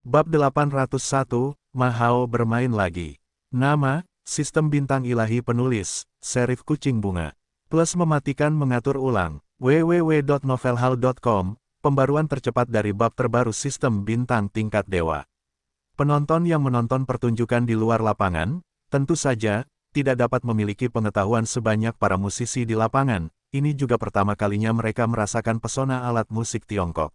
Bab 801, Mahao bermain lagi. Nama, Sistem Bintang Ilahi Penulis, Serif Kucing Bunga. Plus mematikan mengatur ulang, www.novelhal.com, pembaruan tercepat dari bab terbaru Sistem Bintang Tingkat Dewa. Penonton yang menonton pertunjukan di luar lapangan, tentu saja, tidak dapat memiliki pengetahuan sebanyak para musisi di lapangan. Ini juga pertama kalinya mereka merasakan pesona alat musik Tiongkok.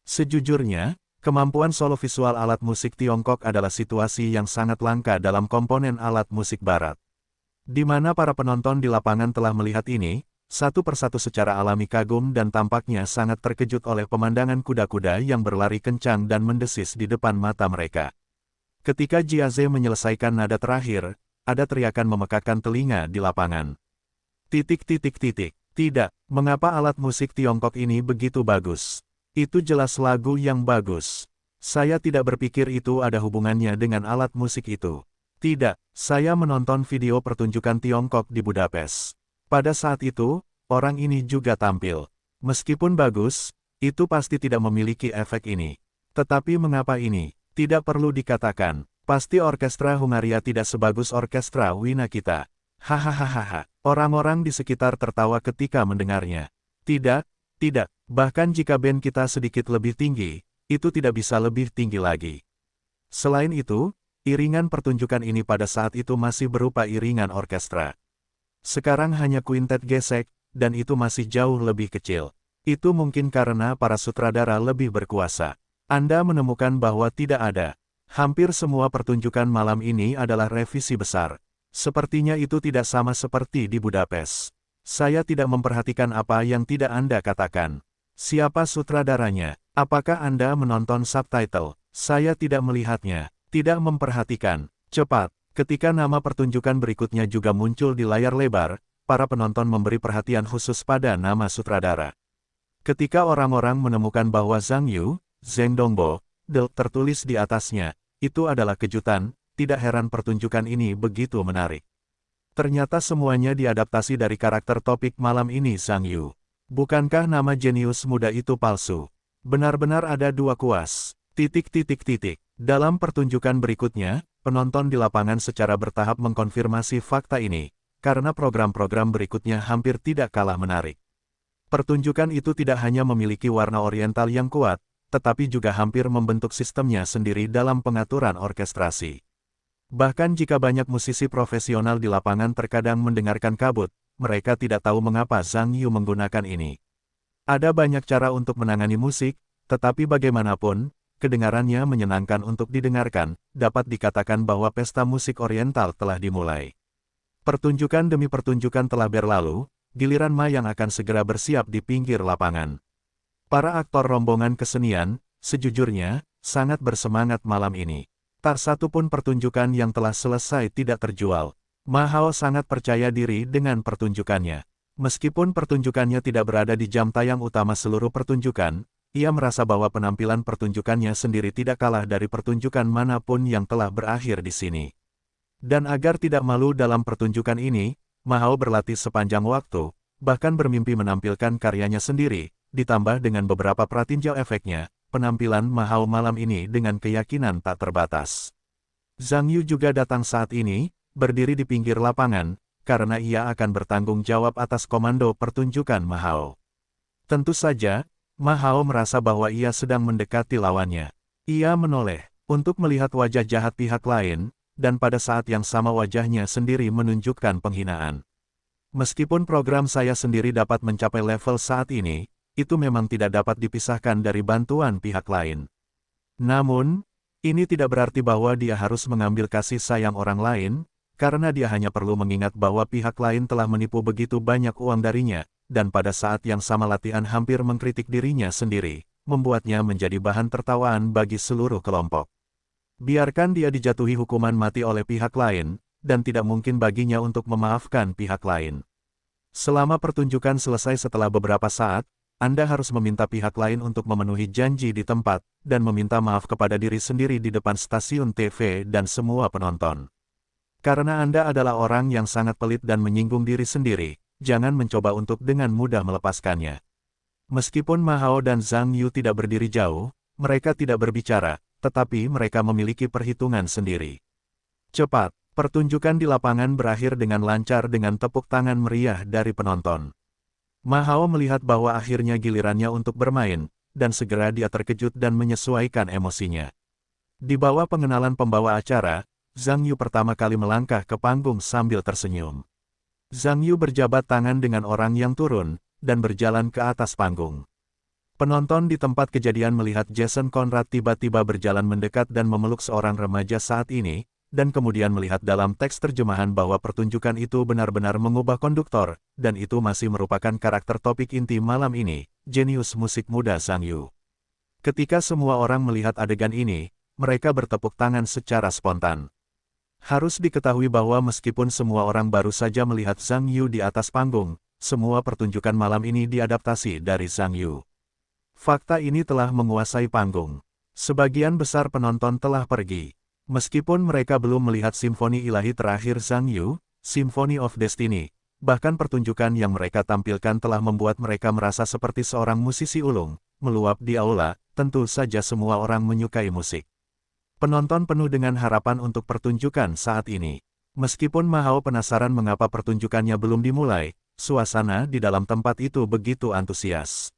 Sejujurnya, kemampuan solo visual alat musik Tiongkok adalah situasi yang sangat langka dalam komponen alat musik barat. Di mana para penonton di lapangan telah melihat ini, satu persatu secara alami kagum dan tampaknya sangat terkejut oleh pemandangan kuda-kuda yang berlari kencang dan mendesis di depan mata mereka. Ketika Jiaze menyelesaikan nada terakhir, ada teriakan memekakkan telinga di lapangan. Tidak, mengapa alat musik Tiongkok ini begitu bagus? Itu jelas lagu yang bagus. Saya tidak berpikir itu ada hubungannya dengan alat musik itu. Tidak, saya menonton video pertunjukan Tiongkok di Budapest. Pada saat itu, orang ini juga tampil. Meskipun bagus, itu pasti tidak memiliki efek ini. Tetapi mengapa ini? Tidak perlu dikatakan. Pasti orkestra Hungaria tidak sebagus orkestra Wina kita. Hahaha. Orang-orang di sekitar tertawa ketika mendengarnya. Tidak. Bahkan jika band kita sedikit lebih tinggi, itu tidak bisa lebih tinggi lagi. Selain itu, iringan pertunjukan ini pada saat itu masih berupa iringan orkestra. Sekarang hanya kuintet gesek, dan itu masih jauh lebih kecil. Itu mungkin karena para sutradara lebih berkuasa. Anda menemukan bahwa tidak ada. Hampir semua pertunjukan malam ini adalah revisi besar. Sepertinya itu tidak sama seperti di Budapest. Saya tidak memperhatikan apa yang tidak Anda katakan. Siapa sutradaranya? Apakah Anda menonton subtitle? Saya tidak melihatnya. Tidak memperhatikan. Cepat, ketika nama pertunjukan berikutnya juga muncul di layar lebar, para penonton memberi perhatian khusus pada nama sutradara. Ketika orang-orang menemukan bahwa Zhang Yu, Zheng Dongbo, tertulis di atasnya, itu adalah kejutan, tidak heran pertunjukan ini begitu menarik. Ternyata semuanya diadaptasi dari karakter topik malam ini Zhang Yu. Bukankah nama jenius muda itu palsu? Benar-benar ada dua kuas. Dalam pertunjukan berikutnya, penonton di lapangan secara bertahap mengkonfirmasi fakta ini, karena program-program berikutnya hampir tidak kalah menarik. Pertunjukan itu tidak hanya memiliki warna oriental yang kuat, tetapi juga hampir membentuk sistemnya sendiri dalam pengaturan orkestrasi. Bahkan jika banyak musisi profesional di lapangan terkadang mendengarkan kabut, mereka tidak tahu mengapa Zhang Yu menggunakan ini. Ada banyak cara untuk menangani musik, tetapi bagaimanapun, kedengarannya menyenangkan untuk didengarkan, dapat dikatakan bahwa pesta musik oriental telah dimulai. Pertunjukan demi pertunjukan telah berlalu, giliran Ma yang akan segera bersiap di pinggir lapangan. Para aktor rombongan kesenian, sejujurnya, sangat bersemangat malam ini. Tak satu pun pertunjukan yang telah selesai tidak terjual. Ma Hao sangat percaya diri dengan pertunjukannya. Meskipun pertunjukannya tidak berada di jam tayang utama seluruh pertunjukan, ia merasa bahwa penampilan pertunjukannya sendiri tidak kalah dari pertunjukan manapun yang telah berakhir di sini. Dan agar tidak malu dalam pertunjukan ini, Ma Hao berlatih sepanjang waktu, bahkan bermimpi menampilkan karyanya sendiri, ditambah dengan beberapa pratinjau efeknya, penampilan Ma Hao malam ini dengan keyakinan tak terbatas. Zhang Yu juga datang saat ini, berdiri di pinggir lapangan, karena ia akan bertanggung jawab atas komando pertunjukan Ma Hao. Tentu saja, Ma Hao merasa bahwa ia sedang mendekati lawannya. Ia menoleh, untuk melihat wajah jahat pihak lain, dan pada saat yang sama wajahnya sendiri menunjukkan penghinaan. Meskipun program saya sendiri dapat mencapai level saat ini, itu memang tidak dapat dipisahkan dari bantuan pihak lain. Namun, ini tidak berarti bahwa dia harus mengambil kasih sayang orang lain, karena dia hanya perlu mengingat bahwa pihak lain telah menipu begitu banyak uang darinya, dan pada saat yang sama latihan hampir mengkritik dirinya sendiri, membuatnya menjadi bahan tertawaan bagi seluruh kelompok. Biarkan dia dijatuhi hukuman mati oleh pihak lain, dan tidak mungkin baginya untuk memaafkan pihak lain. Selama pertunjukan selesai setelah beberapa saat, Anda harus meminta pihak lain untuk memenuhi janji di tempat, dan meminta maaf kepada diri sendiri di depan stasiun TV dan semua penonton. Karena Anda adalah orang yang sangat pelit dan menyinggung diri sendiri, jangan mencoba untuk dengan mudah melepaskannya. Meskipun Ma Hao dan Zhang Yu tidak berdiri jauh, mereka tidak berbicara, tetapi mereka memiliki perhitungan sendiri. Cepat, pertunjukan di lapangan berakhir dengan lancar dengan tepuk tangan meriah dari penonton. Ma Hao melihat bahwa akhirnya gilirannya untuk bermain, dan segera dia terkejut dan menyesuaikan emosinya. Di bawah pengenalan pembawa acara, Zhang Yu pertama kali melangkah ke panggung sambil tersenyum. Zhang Yu berjabat tangan dengan orang yang turun, dan berjalan ke atas panggung. Penonton di tempat kejadian melihat Jason Conrad tiba-tiba berjalan mendekat dan memeluk seorang remaja saat ini, dan kemudian melihat dalam teks terjemahan bahwa pertunjukan itu benar-benar mengubah konduktor, dan itu masih merupakan karakter topik inti malam ini, jenius musik muda Zhang Yu. Ketika semua orang melihat adegan ini, mereka bertepuk tangan secara spontan. Harus diketahui bahwa meskipun semua orang baru saja melihat Zhang Yu di atas panggung, semua pertunjukan malam ini diadaptasi dari Zhang Yu. Fakta ini telah menguasai panggung. Sebagian besar penonton telah pergi. Meskipun mereka belum melihat simfoni ilahi terakhir Zhang Yu, Symphony of Destiny, bahkan pertunjukan yang mereka tampilkan telah membuat mereka merasa seperti seorang musisi ulung, meluap di aula, tentu saja semua orang menyukai musik. Penonton penuh dengan harapan untuk pertunjukan saat ini. Meskipun Ma Hao penasaran mengapa pertunjukannya belum dimulai, suasana di dalam tempat itu begitu antusias.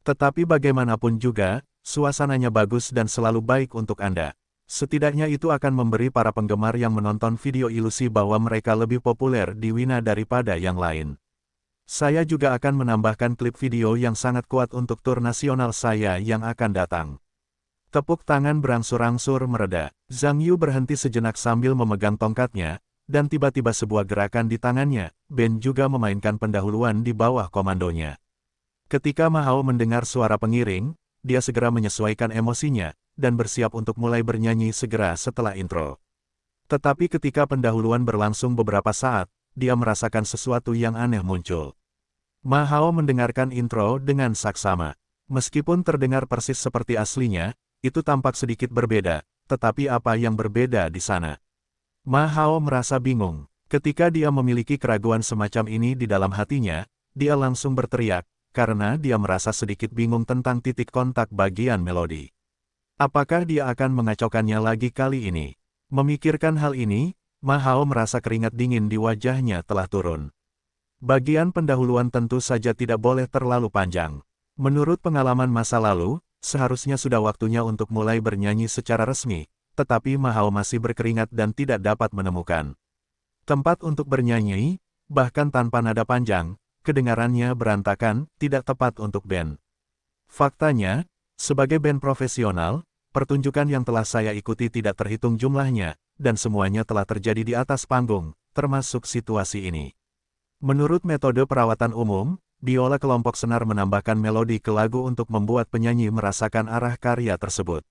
Tetapi bagaimanapun juga, suasananya bagus dan selalu baik untuk Anda. Setidaknya itu akan memberi para penggemar yang menonton video ilusi bahwa mereka lebih populer di Wina daripada yang lain. Saya juga akan menambahkan klip video yang sangat kuat untuk tur nasional saya yang akan datang. Tepuk tangan berangsur-angsur mereda. Zhang Yu berhenti sejenak sambil memegang tongkatnya, dan tiba-tiba sebuah gerakan di tangannya, band juga memainkan pendahuluan di bawah komandonya. Ketika Ma Hao mendengar suara pengiring, dia segera menyesuaikan emosinya, dan bersiap untuk mulai bernyanyi segera setelah intro. Tetapi ketika pendahuluan berlangsung beberapa saat, dia merasakan sesuatu yang aneh muncul. Ma Hao mendengarkan intro dengan saksama. Meskipun terdengar persis seperti aslinya, itu tampak sedikit berbeda, tetapi apa yang berbeda di sana? Ma Hao merasa bingung. Ketika dia memiliki keraguan semacam ini di dalam hatinya, dia langsung berteriak, karena dia merasa sedikit bingung tentang titik kontak bagian melodi. Apakah dia akan mengacaukannya lagi kali ini? Memikirkan hal ini, Ma Hao merasa keringat dingin di wajahnya telah turun. Bagian pendahuluan tentu saja tidak boleh terlalu panjang. Menurut pengalaman masa lalu, seharusnya sudah waktunya untuk mulai bernyanyi secara resmi, tetapi Ma Hao masih berkeringat dan tidak dapat menemukan tempat untuk bernyanyi, bahkan tanpa nada panjang. Kedengarannya berantakan, tidak tepat untuk band. Faktanya, sebagai band profesional, pertunjukan yang telah saya ikuti tidak terhitung jumlahnya, dan semuanya telah terjadi di atas panggung, termasuk situasi ini. Menurut metode perawatan umum, biola kelompok senar menambahkan melodi ke lagu untuk membuat penyanyi merasakan arah karya tersebut.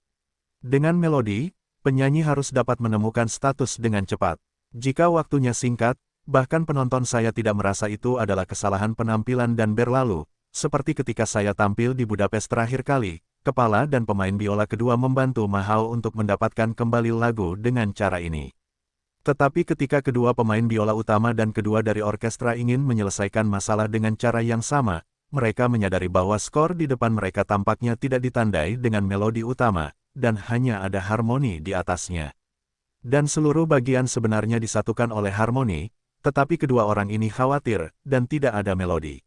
Dengan melodi, penyanyi harus dapat menemukan status dengan cepat. Jika waktunya singkat, bahkan penonton saya tidak merasa itu adalah kesalahan penampilan dan berlalu, seperti ketika saya tampil di Budapest terakhir kali, kepala dan pemain biola kedua membantu Ma Hao untuk mendapatkan kembali lagu dengan cara ini. Tetapi ketika kedua pemain biola utama dan kedua dari orkestra ingin menyelesaikan masalah dengan cara yang sama, mereka menyadari bahwa skor di depan mereka tampaknya tidak ditandai dengan melodi utama, dan hanya ada harmoni di atasnya. Dan seluruh bagian sebenarnya disatukan oleh harmoni, tetapi kedua orang ini khawatir, dan tidak ada melodi.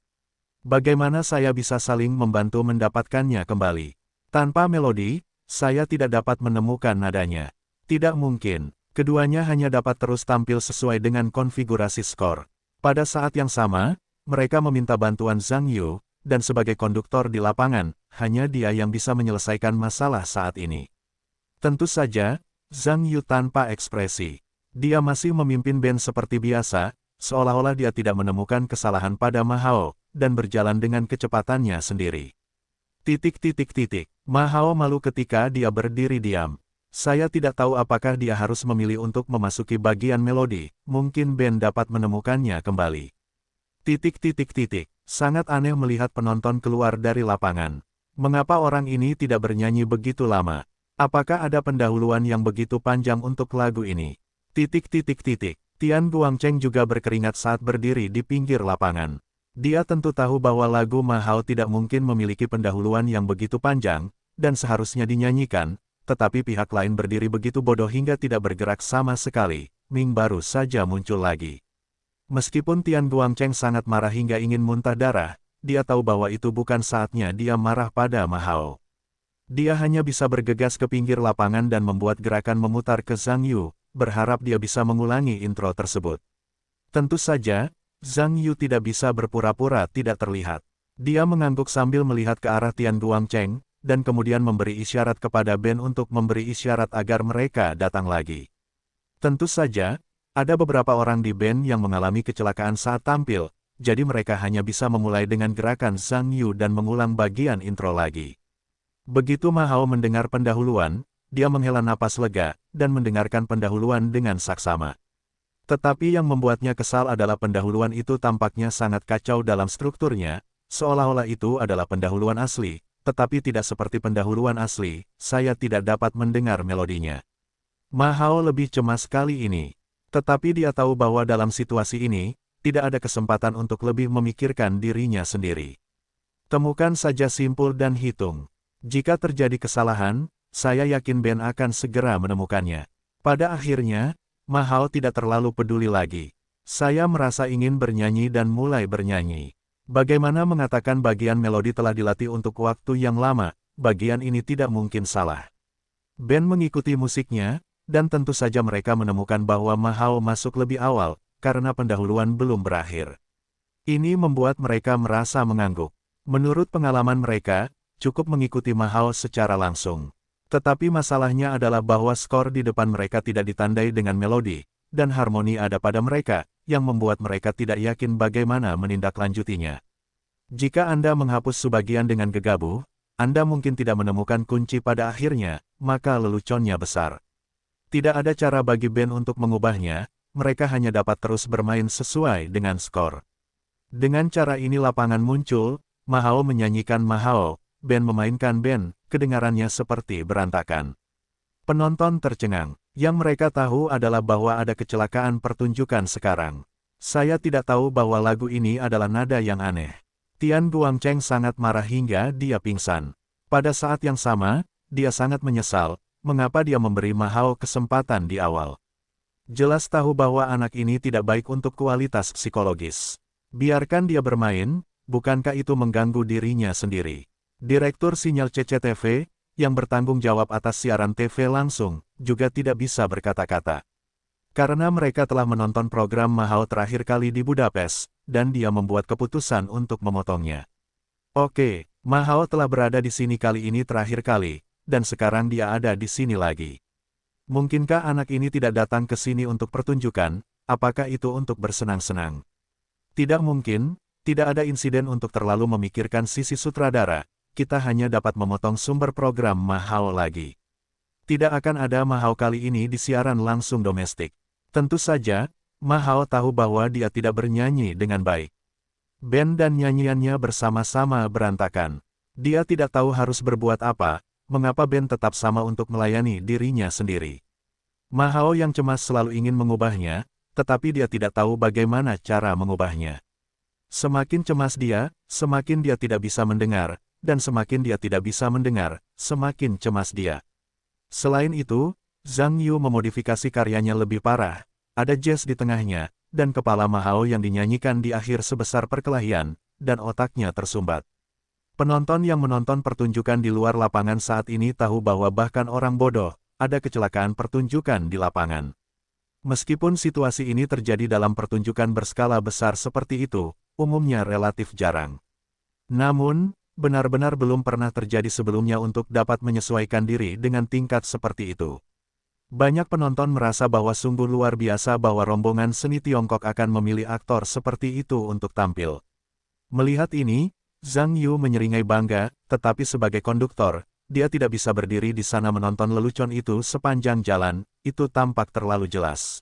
Bagaimana saya bisa saling membantu mendapatkannya kembali? Tanpa melodi, saya tidak dapat menemukan nadanya. Tidak mungkin, keduanya hanya dapat terus tampil sesuai dengan konfigurasi skor. Pada saat yang sama, mereka meminta bantuan Zhang Yu, dan sebagai konduktor di lapangan, hanya dia yang bisa menyelesaikan masalah saat ini. Tentu saja, Zhang Yu tanpa ekspresi. Dia masih memimpin band seperti biasa, seolah-olah dia tidak menemukan kesalahan pada Ma Hao, dan berjalan dengan kecepatannya sendiri. Ma Hao malu ketika dia berdiri diam. Saya tidak tahu apakah dia harus memilih untuk memasuki bagian melodi, mungkin band dapat menemukannya kembali. Sangat aneh melihat penonton keluar dari lapangan. Mengapa orang ini tidak bernyanyi begitu lama? Apakah ada pendahuluan yang begitu panjang untuk lagu ini? Tian Guangcheng juga berkeringat saat berdiri di pinggir lapangan. Dia tentu tahu bahwa lagu Ma Hao tidak mungkin memiliki pendahuluan yang begitu panjang, dan seharusnya dinyanyikan, tetapi pihak lain berdiri begitu bodoh hingga tidak bergerak sama sekali. Ming baru saja muncul lagi. Meskipun Tian Guangcheng sangat marah hingga ingin muntah darah, dia tahu bahwa itu bukan saatnya dia marah pada Ma Hao. Dia hanya bisa bergegas ke pinggir lapangan dan membuat gerakan memutar ke Zhang Yu, berharap dia bisa mengulangi intro tersebut. Tentu saja, Zhang Yu tidak bisa berpura-pura tidak terlihat. Dia mengangguk sambil melihat ke arah Tian Guangcheng, dan kemudian memberi isyarat kepada Ben untuk memberi isyarat agar mereka datang lagi. Tentu saja, ada beberapa orang di band yang mengalami kecelakaan saat tampil, jadi mereka hanya bisa memulai dengan gerakan Zhang Yu dan mengulang bagian intro lagi. Begitu Ma Hao mendengar pendahuluan, dia menghela napas lega, dan mendengarkan pendahuluan dengan saksama. Tetapi yang membuatnya kesal adalah pendahuluan itu tampaknya sangat kacau dalam strukturnya, seolah-olah itu adalah pendahuluan asli, tetapi tidak seperti pendahuluan asli, saya tidak dapat mendengar melodinya. Ma Hao lebih cemas kali ini. Tetapi dia tahu bahwa dalam situasi ini, tidak ada kesempatan untuk lebih memikirkan dirinya sendiri. Temukan saja simpul dan hitung. Jika terjadi kesalahan, saya yakin Ben akan segera menemukannya. Pada akhirnya, Ma Hao tidak terlalu peduli lagi. Saya merasa ingin bernyanyi dan mulai bernyanyi. Bagaimana mengatakan bagian melodi telah dilatih untuk waktu yang lama, bagian ini tidak mungkin salah. Ben mengikuti musiknya, dan tentu saja mereka menemukan bahwa Ma Hao masuk lebih awal, karena pendahuluan belum berakhir. Ini membuat mereka merasa mengangguk. Menurut pengalaman mereka, cukup mengikuti Ma Hao secara langsung. Tetapi masalahnya adalah bahwa skor di depan mereka tidak ditandai dengan melodi, dan harmoni ada pada mereka, yang membuat mereka tidak yakin bagaimana menindaklanjutinya. Jika Anda menghapus sebagian dengan gegabah, Anda mungkin tidak menemukan kunci pada akhirnya, maka leluconnya besar. Tidak ada cara bagi Ben untuk mengubahnya, mereka hanya dapat terus bermain sesuai dengan skor. Dengan cara ini lapangan muncul, Ma Hao menyanyikan Ma Hao, Ben memainkan Ben, kedengarannya seperti berantakan. Penonton tercengang. Yang mereka tahu adalah bahwa ada kecelakaan pertunjukan sekarang. Saya tidak tahu bahwa lagu ini adalah nada yang aneh. Tian Guangcheng sangat marah hingga dia pingsan. Pada saat yang sama, dia sangat menyesal, mengapa dia memberi Ma Hao kesempatan di awal. Jelas tahu bahwa anak ini tidak baik untuk kualitas psikologis. Biarkan dia bermain, bukankah itu mengganggu dirinya sendiri? Direktur sinyal CCTV, yang bertanggung jawab atas siaran TV langsung, juga tidak bisa berkata-kata. Karena mereka telah menonton program Ma Hao terakhir kali di Budapest, dan dia membuat keputusan untuk memotongnya. Oke, Ma Hao telah berada di sini kali ini terakhir kali, dan sekarang dia ada di sini lagi. Mungkinkah anak ini tidak datang ke sini untuk pertunjukan, apakah itu untuk bersenang-senang? Tidak mungkin, tidak ada insiden untuk terlalu memikirkan sisi sutradara. Kita hanya dapat memotong sumber program Ma Hao lagi. Tidak akan ada Ma Hao kali ini di siaran langsung domestik. Tentu saja, Ma Hao tahu bahwa dia tidak bernyanyi dengan baik. Ben dan nyanyiannya bersama-sama berantakan. Dia tidak tahu harus berbuat apa, mengapa Ben tetap sama untuk melayani dirinya sendiri. Ma Hao yang cemas selalu ingin mengubahnya, tetapi dia tidak tahu bagaimana cara mengubahnya. Semakin cemas dia, semakin dia tidak bisa mendengar, dan semakin dia tidak bisa mendengar, semakin cemas dia. Selain itu, Zhang Yu memodifikasi karyanya lebih parah, ada jazz di tengahnya, dan kepala Ma Hao yang dinyanyikan di akhir sebesar perkelahian, dan otaknya tersumbat. Penonton yang menonton pertunjukan di luar lapangan saat ini tahu bahwa bahkan orang bodoh, ada kecelakaan pertunjukan di lapangan. Meskipun situasi ini terjadi dalam pertunjukan berskala besar seperti itu, umumnya relatif jarang. Namun, benar-benar belum pernah terjadi sebelumnya untuk dapat menyesuaikan diri dengan tingkat seperti itu. Banyak penonton merasa bahwa sungguh luar biasa bahwa rombongan seni Tiongkok akan memilih aktor seperti itu untuk tampil. Melihat ini, Zhang Yu menyeringai bangga, tetapi sebagai konduktor, dia tidak bisa berdiri di sana menonton lelucon itu sepanjang jalan, itu tampak terlalu jelas.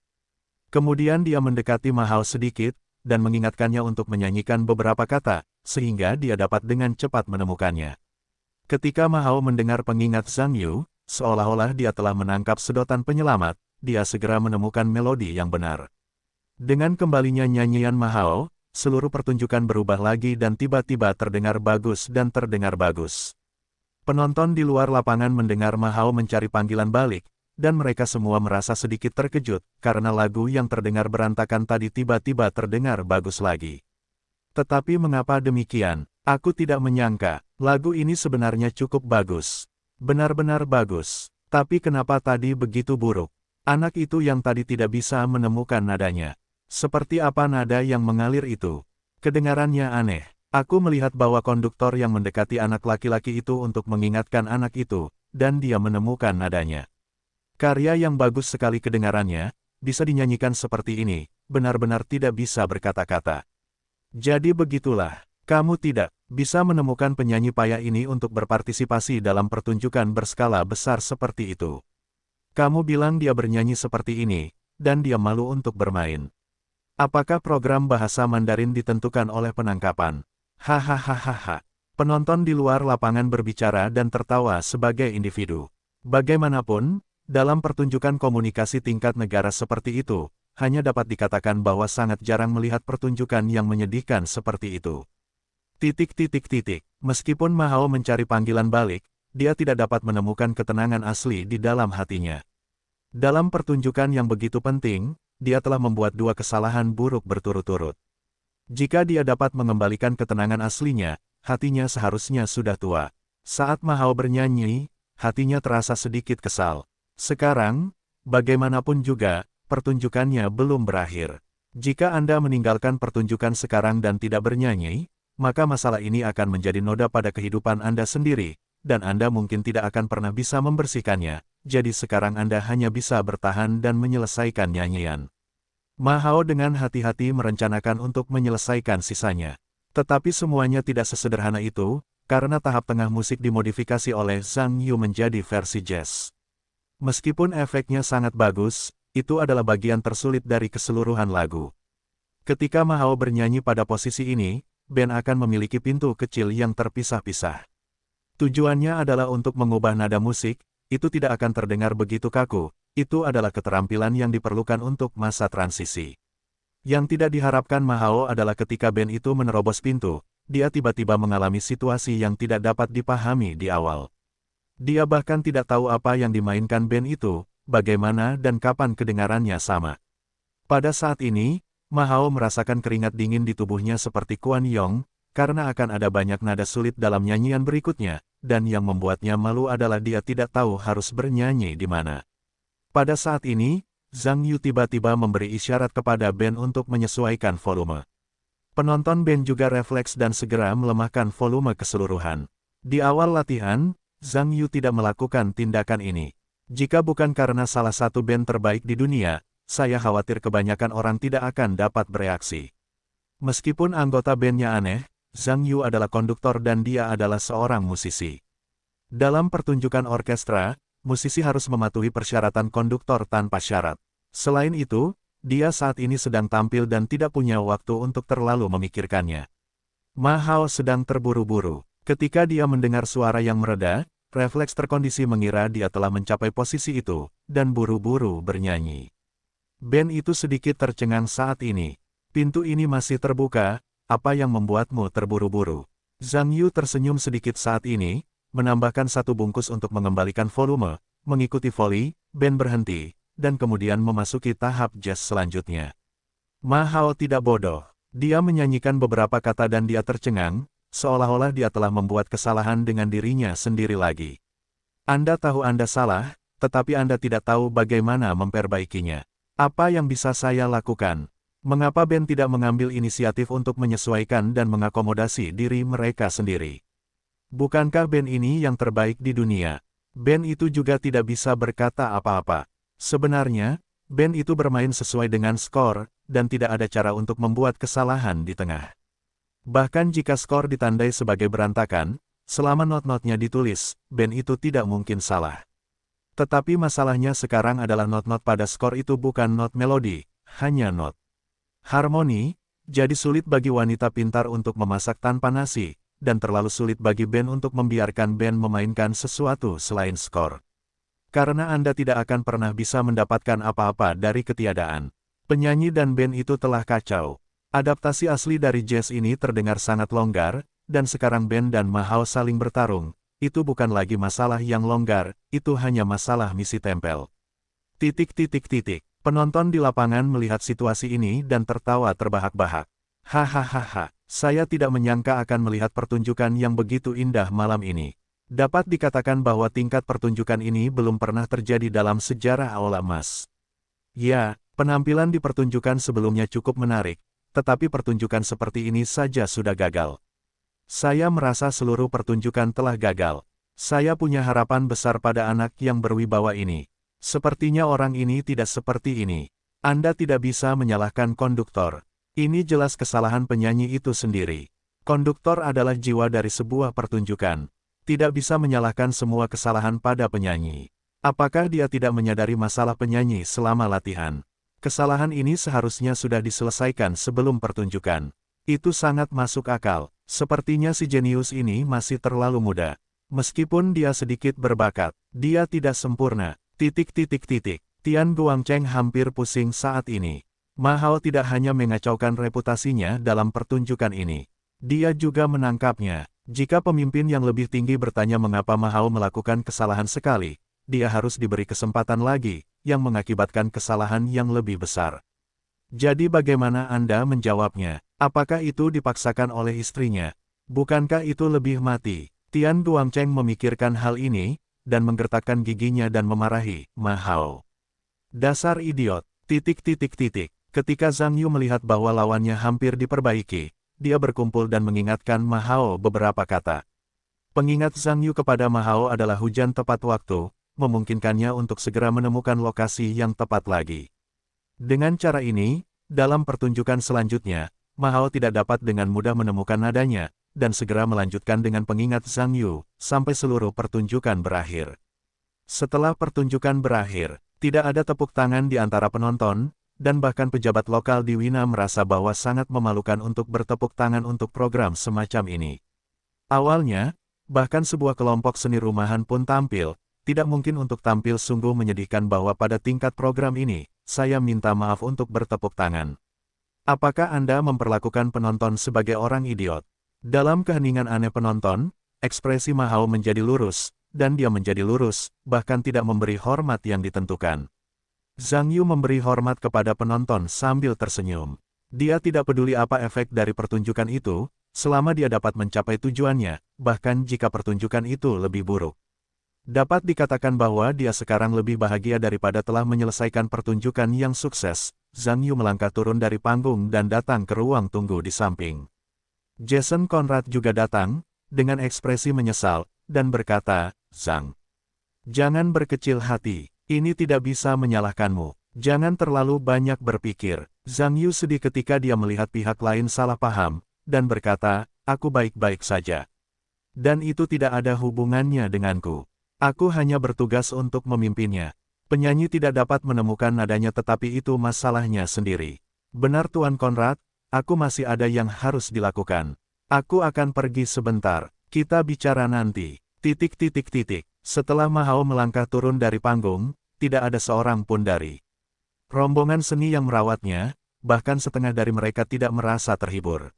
Kemudian dia mendekati Ma Hao sedikit, dan mengingatkannya untuk menyanyikan beberapa kata, sehingga dia dapat dengan cepat menemukannya. Ketika Ma Hao mendengar pengingat Zhang Yu, seolah-olah dia telah menangkap sedotan penyelamat, dia segera menemukan melodi yang benar. Dengan kembalinya nyanyian Ma Hao, seluruh pertunjukan berubah lagi dan tiba-tiba terdengar bagus dan terdengar bagus. Penonton di luar lapangan mendengar Ma Hao mencari panggilan balik, dan mereka semua merasa sedikit terkejut, karena lagu yang terdengar berantakan tadi tiba-tiba terdengar bagus lagi. Tetapi mengapa demikian? Aku tidak menyangka, lagu ini sebenarnya cukup bagus. Benar-benar bagus. Tapi kenapa tadi begitu buruk? Anak itu yang tadi tidak bisa menemukan nadanya. Seperti apa nada yang mengalir itu? Kedengarannya aneh. Aku melihat bahwa konduktor yang mendekati anak laki-laki itu untuk mengingatkan anak itu, dan dia menemukan nadanya. Karya yang bagus sekali kedengarannya, bisa dinyanyikan seperti ini, benar-benar tidak bisa berkata-kata. Jadi begitulah, kamu tidak bisa menemukan penyanyi payah ini untuk berpartisipasi dalam pertunjukan berskala besar seperti itu. Kamu bilang dia bernyanyi seperti ini, dan dia malu untuk bermain. Apakah program bahasa Mandarin ditentukan oleh penangkapan? Hahaha. Penonton di luar lapangan berbicara dan tertawa sebagai individu. Bagaimanapun, dalam pertunjukan komunikasi tingkat negara seperti itu, hanya dapat dikatakan bahwa sangat jarang melihat pertunjukan yang menyedihkan seperti itu. Meskipun Ma Hao mencari panggilan balik, dia tidak dapat menemukan ketenangan asli di dalam hatinya. Dalam pertunjukan yang begitu penting, dia telah membuat 2 kesalahan buruk berturut-turut. Jika dia dapat mengembalikan ketenangan aslinya, hatinya seharusnya sudah tua. Saat Ma Hao bernyanyi, hatinya terasa sedikit kesal. Sekarang, bagaimanapun juga, pertunjukannya belum berakhir. Jika Anda meninggalkan pertunjukan sekarang dan tidak bernyanyi, maka masalah ini akan menjadi noda pada kehidupan Anda sendiri, dan Anda mungkin tidak akan pernah bisa membersihkannya, jadi sekarang Anda hanya bisa bertahan dan menyelesaikan nyanyian. Ma Hao dengan hati-hati merencanakan untuk menyelesaikan sisanya. Tetapi semuanya tidak sesederhana itu, karena tahap tengah musik dimodifikasi oleh Zhang Yu menjadi versi jazz. Meskipun efeknya sangat bagus, itu adalah bagian tersulit dari keseluruhan lagu. Ketika Ma Hao bernyanyi pada posisi ini, band akan memiliki pintu kecil yang terpisah-pisah. Tujuannya adalah untuk mengubah nada musik, itu tidak akan terdengar begitu kaku, itu adalah keterampilan yang diperlukan untuk masa transisi. Yang tidak diharapkan Ma Hao adalah ketika band itu menerobos pintu, dia tiba-tiba mengalami situasi yang tidak dapat dipahami di awal. Dia bahkan tidak tahu apa yang dimainkan band itu, bagaimana dan kapan kedengarannya sama. Pada saat ini, Ma Hao merasakan keringat dingin di tubuhnya seperti Kuan Yong, karena akan ada banyak nada sulit dalam nyanyian berikutnya, dan yang membuatnya malu adalah dia tidak tahu harus bernyanyi di mana. Pada saat ini, Zhang Yu tiba-tiba memberi isyarat kepada band untuk menyesuaikan volume. Penonton band juga refleks dan segera melemahkan volume keseluruhan. Di awal latihan, Zhang Yu tidak melakukan tindakan ini. Jika bukan karena salah satu band terbaik di dunia, saya khawatir kebanyakan orang tidak akan dapat bereaksi. Meskipun anggota bandnya aneh, Zhang Yu adalah konduktor dan dia adalah seorang musisi. Dalam pertunjukan orkestra, musisi harus mematuhi persyaratan konduktor tanpa syarat. Selain itu, dia saat ini sedang tampil dan tidak punya waktu untuk terlalu memikirkannya. Ma Hao sedang terburu-buru. Ketika dia mendengar suara yang mereda, refleks terkondisi mengira dia telah mencapai posisi itu, dan buru-buru bernyanyi. Band itu sedikit tercengang saat ini. Pintu ini masih terbuka, apa yang membuatmu terburu-buru? Zhang Yu tersenyum sedikit saat ini, menambahkan 1 bungkus untuk mengembalikan volume, mengikuti volley, band berhenti, dan kemudian memasuki tahap jazz selanjutnya. Ma Hao tidak bodoh. Dia menyanyikan beberapa kata dan dia tercengang, seolah-olah dia telah membuat kesalahan dengan dirinya sendiri lagi. Anda tahu Anda salah, tetapi Anda tidak tahu bagaimana memperbaikinya. Apa yang bisa saya lakukan? Mengapa band tidak mengambil inisiatif untuk menyesuaikan dan mengakomodasi diri mereka sendiri? Bukankah band ini yang terbaik di dunia? Band itu juga tidak bisa berkata apa-apa. Sebenarnya, band itu bermain sesuai dengan skor, dan tidak ada cara untuk membuat kesalahan di tengah. Bahkan jika skor ditandai sebagai berantakan, selama not-notnya ditulis, band itu tidak mungkin salah. Tetapi masalahnya sekarang adalah not-not pada skor itu bukan not melodi, hanya not harmoni, jadi sulit bagi wanita pintar untuk memasak tanpa nasi, dan terlalu sulit bagi band untuk membiarkan band memainkan sesuatu selain skor. Karena Anda tidak akan pernah bisa mendapatkan apa-apa dari ketiadaan. Penyanyi dan band itu telah kacau. Adaptasi asli dari jazz ini terdengar sangat longgar, dan sekarang band dan Ma Hao saling bertarung. itu bukan lagi masalah yang longgar, itu hanya masalah misi tempel. Penonton di lapangan melihat situasi ini dan tertawa terbahak-bahak. Hahaha, saya tidak menyangka akan melihat pertunjukan yang begitu indah malam ini. Dapat dikatakan bahwa tingkat pertunjukan ini belum pernah terjadi dalam sejarah Aula Emas. Ya, penampilan di pertunjukan sebelumnya cukup menarik, tetapi pertunjukan seperti ini saja sudah gagal. Saya merasa seluruh pertunjukan telah gagal. Saya punya harapan besar pada anak yang berwibawa ini. Sepertinya orang ini tidak seperti ini. Anda tidak bisa menyalahkan konduktor. Ini jelas kesalahan penyanyi itu sendiri. Konduktor adalah jiwa dari sebuah pertunjukan. Tidak bisa menyalahkan semua kesalahan pada penyanyi. Apakah dia tidak menyadari masalah penyanyi selama latihan? Kesalahan ini seharusnya sudah diselesaikan sebelum pertunjukan. Itu sangat masuk akal. Sepertinya si jenius ini masih terlalu muda. Meskipun dia sedikit berbakat, dia tidak sempurna. Tian Guangcheng hampir pusing saat ini. Ma Hao tidak hanya mengacaukan reputasinya dalam pertunjukan ini. Dia juga menangkapnya. Jika pemimpin yang lebih tinggi bertanya mengapa Ma Hao melakukan kesalahan sekali, dia harus diberi kesempatan lagi, yang mengakibatkan kesalahan yang lebih besar. Jadi bagaimana Anda menjawabnya? Apakah itu dipaksakan oleh istrinya? Bukankah itu lebih mati? Tian Guangcheng memikirkan hal ini, dan menggertakkan giginya dan memarahi Ma Hao. Dasar idiot! Ketika Zhang Yu melihat bahwa lawannya hampir diperbaiki, dia berkumpul dan mengingatkan Ma Hao beberapa kata. Pengingat Zhang Yu kepada Ma Hao adalah hujan tepat waktu, memungkinkannya untuk segera menemukan lokasi yang tepat lagi. Dengan cara ini, dalam pertunjukan selanjutnya, Ma Hao tidak dapat dengan mudah menemukan nadanya, dan segera melanjutkan dengan pengingat Zhang Yu, sampai seluruh pertunjukan berakhir. Setelah pertunjukan berakhir, tidak ada tepuk tangan di antara penonton, dan bahkan pejabat lokal di Wina merasa bahwa sangat memalukan untuk bertepuk tangan untuk program semacam ini. Awalnya, bahkan sebuah kelompok seni rumahan pun tampil, tidak mungkin untuk tampil sungguh menyedihkan bahwa pada tingkat program ini, saya minta maaf untuk bertepuk tangan. Apakah Anda memperlakukan penonton sebagai orang idiot? Dalam keheningan aneh penonton, ekspresi Ma Hao menjadi lurus, dan dia menjadi lurus, bahkan tidak memberi hormat yang ditentukan. Zhang Yu memberi hormat kepada penonton sambil tersenyum. Dia tidak peduli apa efek dari pertunjukan itu, selama dia dapat mencapai tujuannya, bahkan jika pertunjukan itu lebih buruk. Dapat dikatakan bahwa dia sekarang lebih bahagia daripada telah menyelesaikan pertunjukan yang sukses. Zhang Yu melangkah turun dari panggung dan datang ke ruang tunggu di samping. Jason Conrad juga datang, dengan ekspresi menyesal, dan berkata, Zhang, jangan berkecil hati, ini tidak bisa menyalahkanmu, jangan terlalu banyak berpikir. Zhang Yu sedih ketika dia melihat pihak lain salah paham, dan berkata, aku baik-baik saja. Dan itu tidak ada hubungannya denganku. Aku hanya bertugas untuk memimpinnya. Penyanyi tidak dapat menemukan nadanya tetapi itu masalahnya sendiri. Benar Tuan Conrad, aku masih ada yang harus dilakukan. Aku akan pergi sebentar, kita bicara nanti. Setelah Ma Hao melangkah turun dari panggung, tidak ada seorang pun dari rombongan seni yang merawatnya, bahkan setengah dari mereka tidak merasa terhibur.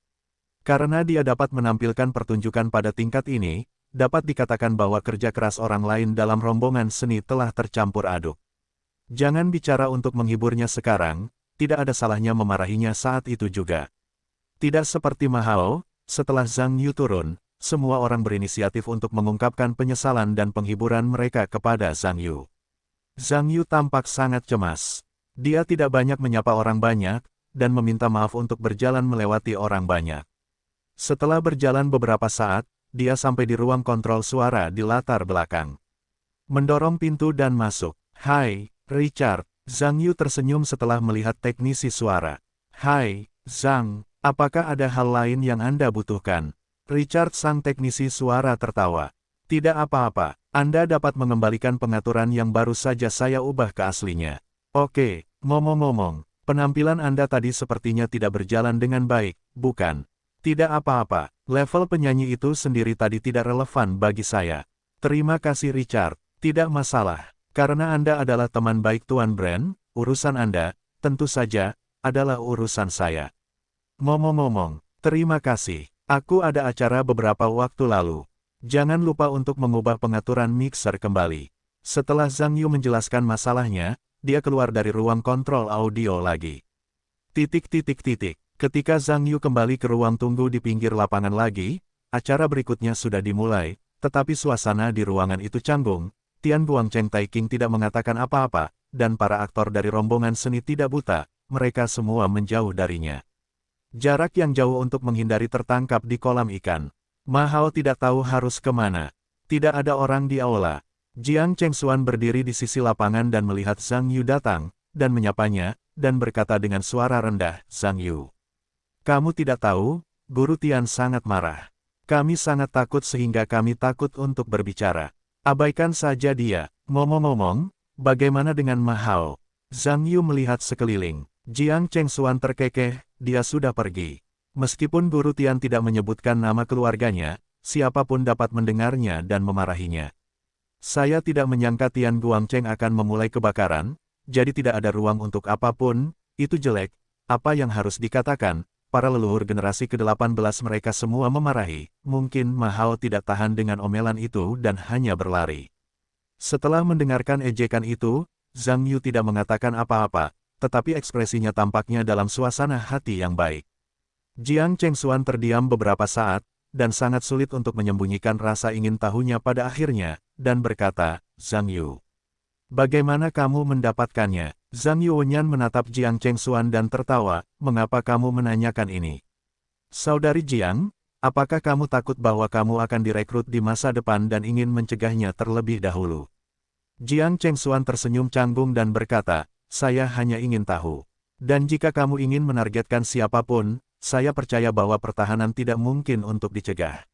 Karena dia dapat menampilkan pertunjukan pada tingkat ini, dapat dikatakan bahwa kerja keras orang lain dalam rombongan seni telah tercampur aduk. Jangan bicara untuk menghiburnya sekarang, tidak ada salahnya memarahinya saat itu juga. Tidak seperti Ma Hao, setelah Zhang Yu turun, semua orang berinisiatif untuk mengungkapkan penyesalan dan penghiburan mereka kepada Zhang Yu. Zhang Yu tampak sangat cemas. Dia tidak banyak menyapa orang banyak, dan meminta maaf untuk berjalan melewati orang banyak. Setelah berjalan beberapa saat, dia sampai di ruang kontrol suara di latar belakang. Mendorong pintu dan masuk. Hai, Richard. Zhang Yu tersenyum setelah melihat teknisi suara. Hai, Zhang, apakah ada hal lain yang Anda butuhkan? Richard sang teknisi suara tertawa. Tidak apa-apa, Anda dapat mengembalikan pengaturan yang baru saja saya ubah ke aslinya. Oke, ngomong-ngomong, penampilan Anda tadi sepertinya tidak berjalan dengan baik, bukan? Tidak apa-apa, level penyanyi itu sendiri tadi tidak relevan bagi saya. Terima kasih Richard, tidak masalah. Karena Anda adalah teman baik Tuan Brand, urusan Anda, tentu saja, adalah urusan saya. Ngomong-ngomong, terima kasih. Aku ada acara beberapa waktu lalu. Jangan lupa untuk mengubah pengaturan mixer kembali. Setelah Zhang Yu menjelaskan masalahnya, dia keluar dari ruang kontrol audio lagi. Ketika Zhang Yu kembali ke ruang tunggu di pinggir lapangan lagi, acara berikutnya sudah dimulai, tetapi suasana di ruangan itu canggung. Tian Guangcheng Taiking tidak mengatakan apa-apa, dan para aktor dari rombongan seni tidak buta, mereka semua menjauh darinya. Jarak yang jauh untuk menghindari tertangkap di kolam ikan. Ma Hao tidak tahu harus kemana. Tidak ada orang di aula. Jiang Chengxuan berdiri di sisi lapangan dan melihat Zhang Yu datang, dan menyapanya, dan berkata dengan suara rendah, "Zhang Yu. Kamu tidak tahu, Guru Tian sangat marah. Kami sangat takut sehingga kami takut untuk berbicara. Abaikan saja dia." Ngomong-ngomong, bagaimana dengan Ma Hao? Zhang Yu melihat sekeliling. Jiang Chengxuan terkekeh, dia sudah pergi. Meskipun Guru Tian tidak menyebutkan nama keluarganya, siapapun dapat mendengarnya dan memarahinya. Saya tidak menyangka Tian Guangcheng akan memulai kebakaran, jadi tidak ada ruang untuk apapun, itu jelek. Apa yang harus dikatakan, para leluhur generasi ke-18 mereka semua memarahi, mungkin Ma Hao tidak tahan dengan omelan itu dan hanya berlari. Setelah mendengarkan ejekan itu, Zhang Yu tidak mengatakan apa-apa, tetapi ekspresinya tampaknya dalam suasana hati yang baik. Jiang Chengxuan terdiam beberapa saat, dan sangat sulit untuk menyembunyikan rasa ingin tahunya pada akhirnya, dan berkata, "Zhang Yu. Bagaimana kamu mendapatkannya?" Zhang Yuonyan menatap Jiang Chengxuan dan tertawa, "Mengapa kamu menanyakan ini? Saudari Jiang, apakah kamu takut bahwa kamu akan direkrut di masa depan dan ingin mencegahnya terlebih dahulu?" Jiang Chengxuan tersenyum canggung dan berkata, "Saya hanya ingin tahu. Dan jika kamu ingin menargetkan siapapun, saya percaya bahwa pertahanan tidak mungkin untuk dicegah."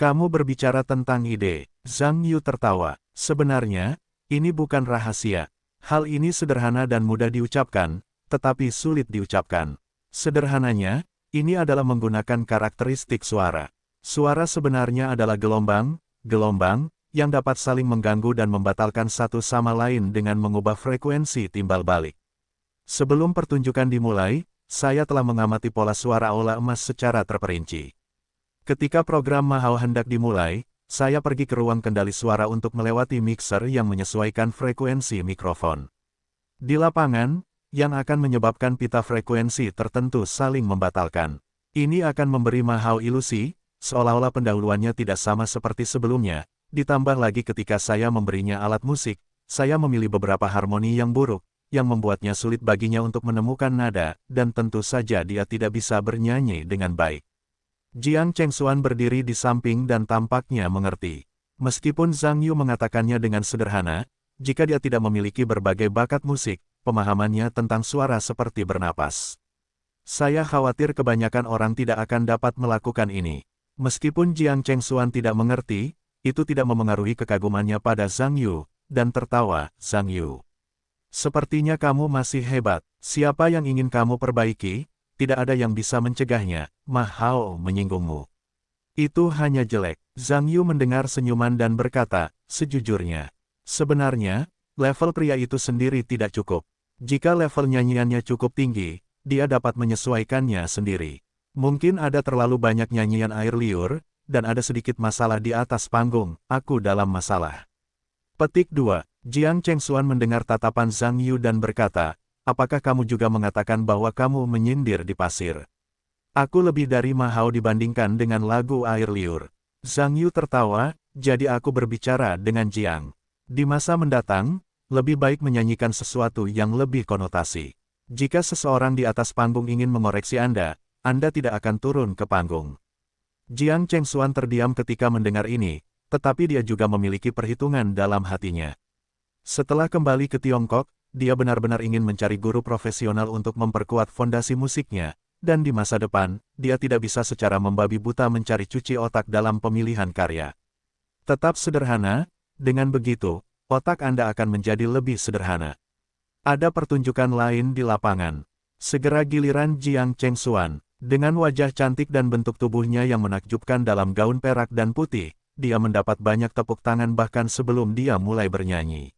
"Kamu berbicara tentang ide." Zhang Yu tertawa. "Sebenarnya, ini bukan rahasia. Hal ini sederhana dan mudah diucapkan, tetapi sulit diucapkan. Sederhananya, ini adalah menggunakan karakteristik suara. Suara sebenarnya adalah gelombang, yang dapat saling mengganggu dan membatalkan satu sama lain dengan mengubah frekuensi timbal balik. Sebelum pertunjukan dimulai, saya telah mengamati pola suara aula emas secara terperinci. Ketika program Ma Hao hendak dimulai, saya pergi ke ruang kendali suara untuk melewati mixer yang menyesuaikan frekuensi mikrofon. Di lapangan, yang akan menyebabkan pita frekuensi tertentu saling membatalkan. Ini akan memberi Ma Hao ilusi, seolah-olah pendahuluannya tidak sama seperti sebelumnya, ditambah lagi ketika saya memberinya alat musik, saya memilih beberapa harmoni yang buruk, yang membuatnya sulit baginya untuk menemukan nada, dan tentu saja dia tidak bisa bernyanyi dengan baik. Jiang Chengxuan berdiri di samping dan tampaknya mengerti. Meskipun Zhang Yu mengatakannya dengan sederhana, jika dia tidak memiliki berbagai bakat musik, pemahamannya tentang suara seperti bernapas. Saya khawatir kebanyakan orang tidak akan dapat melakukan ini. Meskipun Jiang Chengxuan tidak mengerti, itu tidak memengaruhi kekagumannya pada Zhang Yu, dan tertawa, "Zhang Yu. Sepertinya kamu masih hebat. Siapa yang ingin kamu perbaiki? Tidak ada yang bisa mencegahnya." Ma Hao menyinggungmu. "Itu hanya jelek." Zhang Yu mendengar senyuman dan berkata, "Sejujurnya, sebenarnya, level pria itu sendiri tidak cukup. Jika level nyanyiannya cukup tinggi, dia dapat menyesuaikannya sendiri. Mungkin ada terlalu banyak nyanyian air liur, dan ada sedikit masalah di atas panggung, aku dalam masalah." Petik 2. Jiang Chengxuan mendengar tatapan Zhang Yu dan berkata, "Apakah kamu juga mengatakan bahwa kamu menyindir di pasir? Aku lebih dari Ma Hao dibandingkan dengan lagu air liur." Zhang Yu tertawa, "Jadi aku berbicara dengan Jiang. Di masa mendatang, lebih baik menyanyikan sesuatu yang lebih konotasi. Jika seseorang di atas panggung ingin mengoreksi Anda tidak akan turun ke panggung." Jiang Chengxuan terdiam ketika mendengar ini, tetapi dia juga memiliki perhitungan dalam hatinya. Setelah kembali ke Tiongkok, dia benar-benar ingin mencari guru profesional untuk memperkuat fondasi musiknya, dan di masa depan, dia tidak bisa secara membabi buta mencari cuci otak dalam pemilihan karya. Tetap sederhana, dengan begitu, otak Anda akan menjadi lebih sederhana. Ada pertunjukan lain di lapangan. Segera giliran Jiang Chengxuan, dengan wajah cantik dan bentuk tubuhnya yang menakjubkan dalam gaun perak dan putih, dia mendapat banyak tepuk tangan bahkan sebelum dia mulai bernyanyi.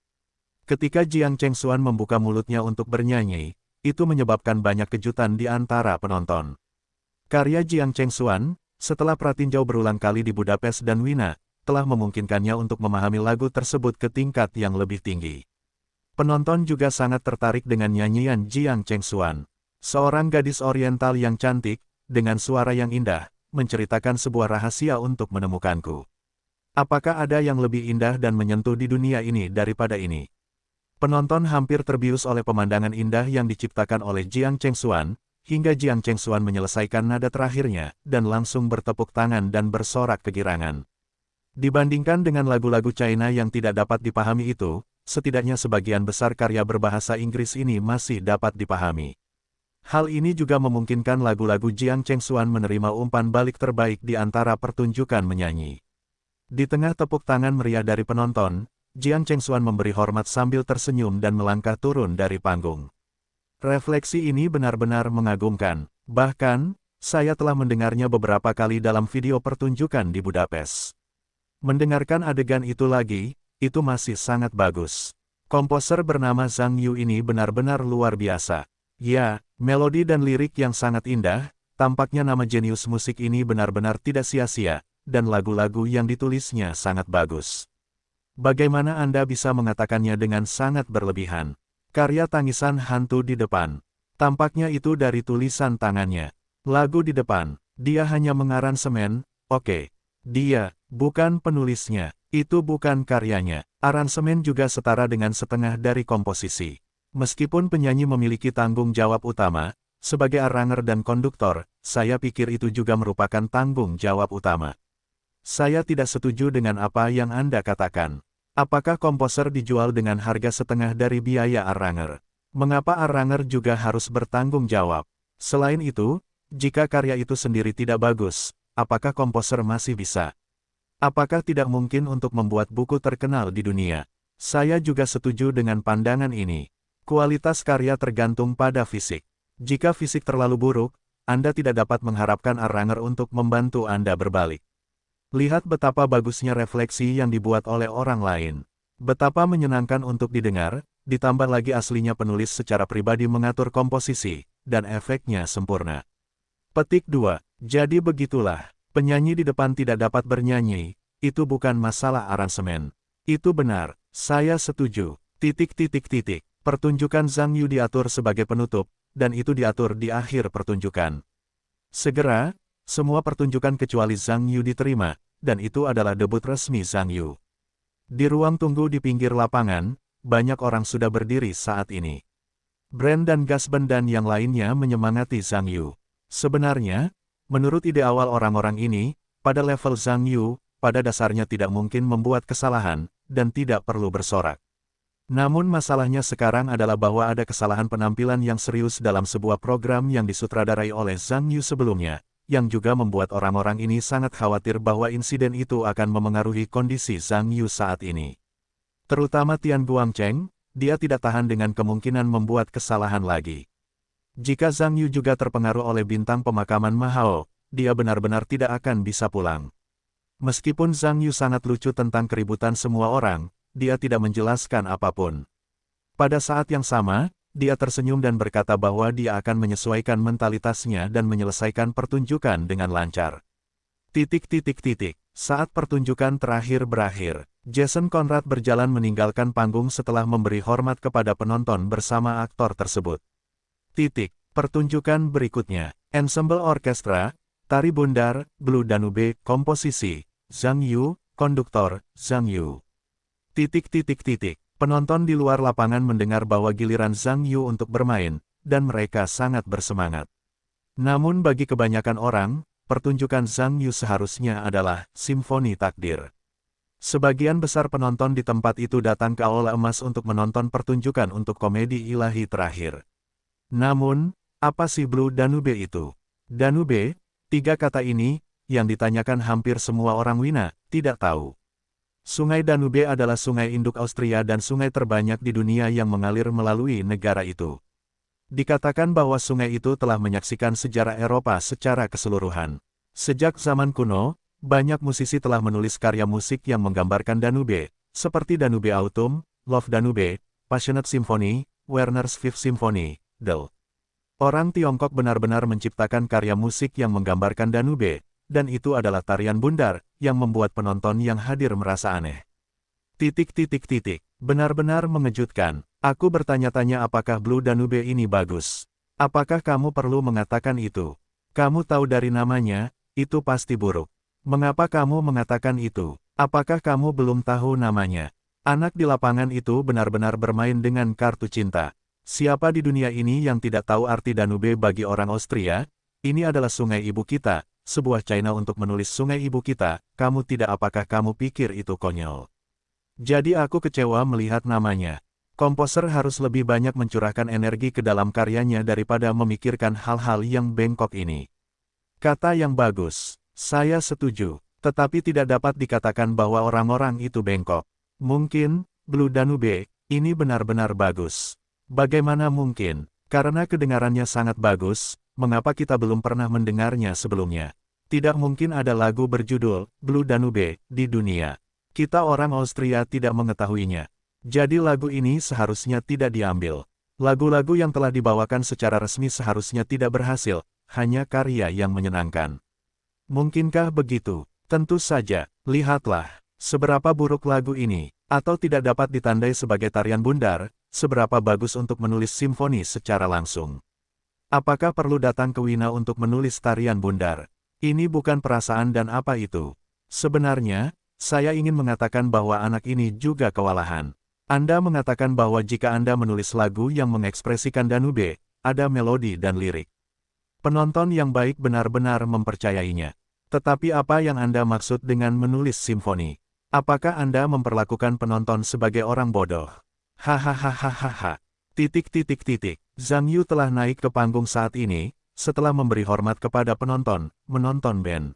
Ketika Jiang Chengxuan membuka mulutnya untuk bernyanyi, itu menyebabkan banyak kejutan di antara penonton. Karya Jiang Chengxuan, setelah pratinjau berulang kali di Budapest dan Wina, telah memungkinkannya untuk memahami lagu tersebut ke tingkat yang lebih tinggi. Penonton juga sangat tertarik dengan nyanyian Jiang Chengxuan, seorang gadis oriental yang cantik, dengan suara yang indah, menceritakan sebuah rahasia untuk menemukanku. Apakah ada yang lebih indah dan menyentuh di dunia ini daripada ini? Penonton hampir terbius oleh pemandangan indah yang diciptakan oleh Jiang Chengxuan, hingga Jiang Chengxuan menyelesaikan nada terakhirnya, dan langsung bertepuk tangan dan bersorak kegirangan. Dibandingkan dengan lagu-lagu China yang tidak dapat dipahami itu, setidaknya sebagian besar karya berbahasa Inggris ini masih dapat dipahami. Hal ini juga memungkinkan lagu-lagu Jiang Chengxuan menerima umpan balik terbaik di antara pertunjukan menyanyi. Di tengah tepuk tangan meriah dari penonton, Jiang Chengxuan memberi hormat sambil tersenyum dan melangkah turun dari panggung. Refleksi ini benar-benar mengagumkan. Bahkan, saya telah mendengarnya beberapa kali dalam video pertunjukan di Budapest. Mendengarkan adegan itu lagi, itu masih sangat bagus. Komposer bernama Zhang Yu ini benar-benar luar biasa. Ya, melodi dan lirik yang sangat indah, tampaknya nama jenius musik ini benar-benar tidak sia-sia, dan lagu-lagu yang ditulisnya sangat bagus. Bagaimana Anda bisa mengatakannya dengan sangat berlebihan? Karya tangisan hantu di depan. Tampaknya itu dari tulisan tangannya. Lagu di depan, dia hanya mengaransemen, oke. Dia, bukan penulisnya, itu bukan karyanya. Aransemen juga setara dengan setengah dari komposisi. Meskipun penyanyi memiliki tanggung jawab utama, sebagai arranger dan konduktor, saya pikir itu juga merupakan tanggung jawab utama. Saya tidak setuju dengan apa yang Anda katakan. Apakah komposer dijual dengan harga setengah dari biaya arranger? Mengapa arranger juga harus bertanggung jawab? Selain itu, jika karya itu sendiri tidak bagus, apakah komposer masih bisa? Apakah tidak mungkin untuk membuat buku terkenal di dunia? Saya juga setuju dengan pandangan ini. Kualitas karya tergantung pada fisik. Jika fisik terlalu buruk, Anda tidak dapat mengharapkan arranger untuk membantu Anda berbalik. Lihat betapa bagusnya refleksi yang dibuat oleh orang lain. Betapa menyenangkan untuk didengar, ditambah lagi aslinya penulis secara pribadi mengatur komposisi, dan efeknya sempurna. Petik 2. Jadi begitulah, penyanyi di depan tidak dapat bernyanyi, itu bukan masalah aransemen. Itu benar, saya setuju. Pertunjukan Zhang Yu diatur sebagai penutup, dan itu diatur di akhir pertunjukan. Segera, semua pertunjukan kecuali Zhang Yu diterima, dan itu adalah debut resmi Zhang Yu. Di ruang tunggu di pinggir lapangan, banyak orang sudah berdiri saat ini. Brand dan Gasben dan yang lainnya menyemangati Zhang Yu. Sebenarnya, menurut ide awal orang-orang ini, pada level Zhang Yu, pada dasarnya tidak mungkin membuat kesalahan, dan tidak perlu bersorak. Namun masalahnya sekarang adalah bahwa ada kesalahan penampilan yang serius dalam sebuah program yang disutradarai oleh Zhang Yu sebelumnya, yang juga membuat orang-orang ini sangat khawatir bahwa insiden itu akan memengaruhi kondisi Zhang Yu saat ini. Terutama Tian Guangcheng, dia tidak tahan dengan kemungkinan membuat kesalahan lagi. Jika Zhang Yu juga terpengaruh oleh bintang pemakaman Mahao, dia benar-benar tidak akan bisa pulang. Meskipun Zhang Yu sangat lucu tentang keributan semua orang, dia tidak menjelaskan apapun. Pada saat yang sama, dia tersenyum dan berkata bahwa dia akan menyesuaikan mentalitasnya dan menyelesaikan pertunjukan dengan lancar. Saat pertunjukan terakhir berakhir, Jason Conrad berjalan meninggalkan panggung setelah memberi hormat kepada penonton bersama aktor tersebut. Pertunjukan berikutnya, ensemble orkestra, tari bundar, Blue Danube, komposisi, Zhang Yu, konduktor, Zhang Yu. Penonton di luar lapangan mendengar bahwa giliran Zhang Yu untuk bermain, dan mereka sangat bersemangat. Namun bagi kebanyakan orang, pertunjukan Zhang Yu seharusnya adalah simfoni takdir. Sebagian besar penonton di tempat itu datang ke Aula Emas untuk menonton pertunjukan untuk komedi ilahi terakhir. Namun, apa sih Blue Danube itu? Danube, tiga kata ini, yang ditanyakan hampir semua orang Wina, tidak tahu. Sungai Danube adalah sungai induk Austria dan sungai terbanyak di dunia yang mengalir melalui negara itu. Dikatakan bahwa sungai itu telah menyaksikan sejarah Eropa secara keseluruhan. Sejak zaman kuno, banyak musisi telah menulis karya musik yang menggambarkan Danube, seperti Danube Autumn, Love Danube, Passionate Symphony, Werner's Fifth Symphony, Del. Orang Tiongkok benar-benar menciptakan karya musik yang menggambarkan Danube, dan itu adalah tarian bundar, yang membuat penonton yang hadir merasa aneh. Benar-benar mengejutkan. Aku bertanya-tanya apakah Blue Danube ini bagus. Apakah kamu perlu mengatakan itu? Kamu tahu dari namanya, itu pasti buruk. Mengapa kamu mengatakan itu? Apakah kamu belum tahu namanya? Anak di lapangan itu benar-benar bermain dengan kartu cinta. Siapa di dunia ini yang tidak tahu arti Danube bagi orang Austria? Ini adalah sungai ibu kita, sebuah China untuk menulis sungai ibu kita. Kamu tidak, apakah kamu pikir itu konyol? Jadi aku kecewa melihat namanya. Komposer harus lebih banyak mencurahkan energi ke dalam karyanya daripada memikirkan hal-hal yang bengkok ini. Kata yang bagus. Saya setuju. Tetapi tidak dapat dikatakan bahwa orang-orang itu bengkok. Mungkin, Blue Danube, ini benar-benar bagus. Bagaimana mungkin? Karena kedengarannya sangat bagus, mengapa kita belum pernah mendengarnya sebelumnya? Tidak mungkin ada lagu berjudul Blue Danube di dunia. Kita orang Austria tidak mengetahuinya. Jadi lagu ini seharusnya tidak diambil. Lagu-lagu yang telah dibawakan secara resmi seharusnya tidak berhasil, hanya karya yang menyenangkan. Mungkinkah begitu? Tentu saja, lihatlah, seberapa buruk lagu ini, atau tidak dapat ditandai sebagai tarian bundar, seberapa bagus untuk menulis simfoni secara langsung. Apakah perlu datang ke Wina untuk menulis tarian bundar? Ini bukan perasaan dan apa itu? Sebenarnya, saya ingin mengatakan bahwa anak ini juga kewalahan. Anda mengatakan bahwa jika Anda menulis lagu yang mengekspresikan Danube, ada melodi dan lirik. Penonton yang baik benar-benar mempercayainya. Tetapi apa yang Anda maksud dengan menulis simfoni? Apakah Anda memperlakukan penonton sebagai orang bodoh? Hahaha. Zhang Yu telah naik ke panggung saat ini, setelah memberi hormat kepada penonton band.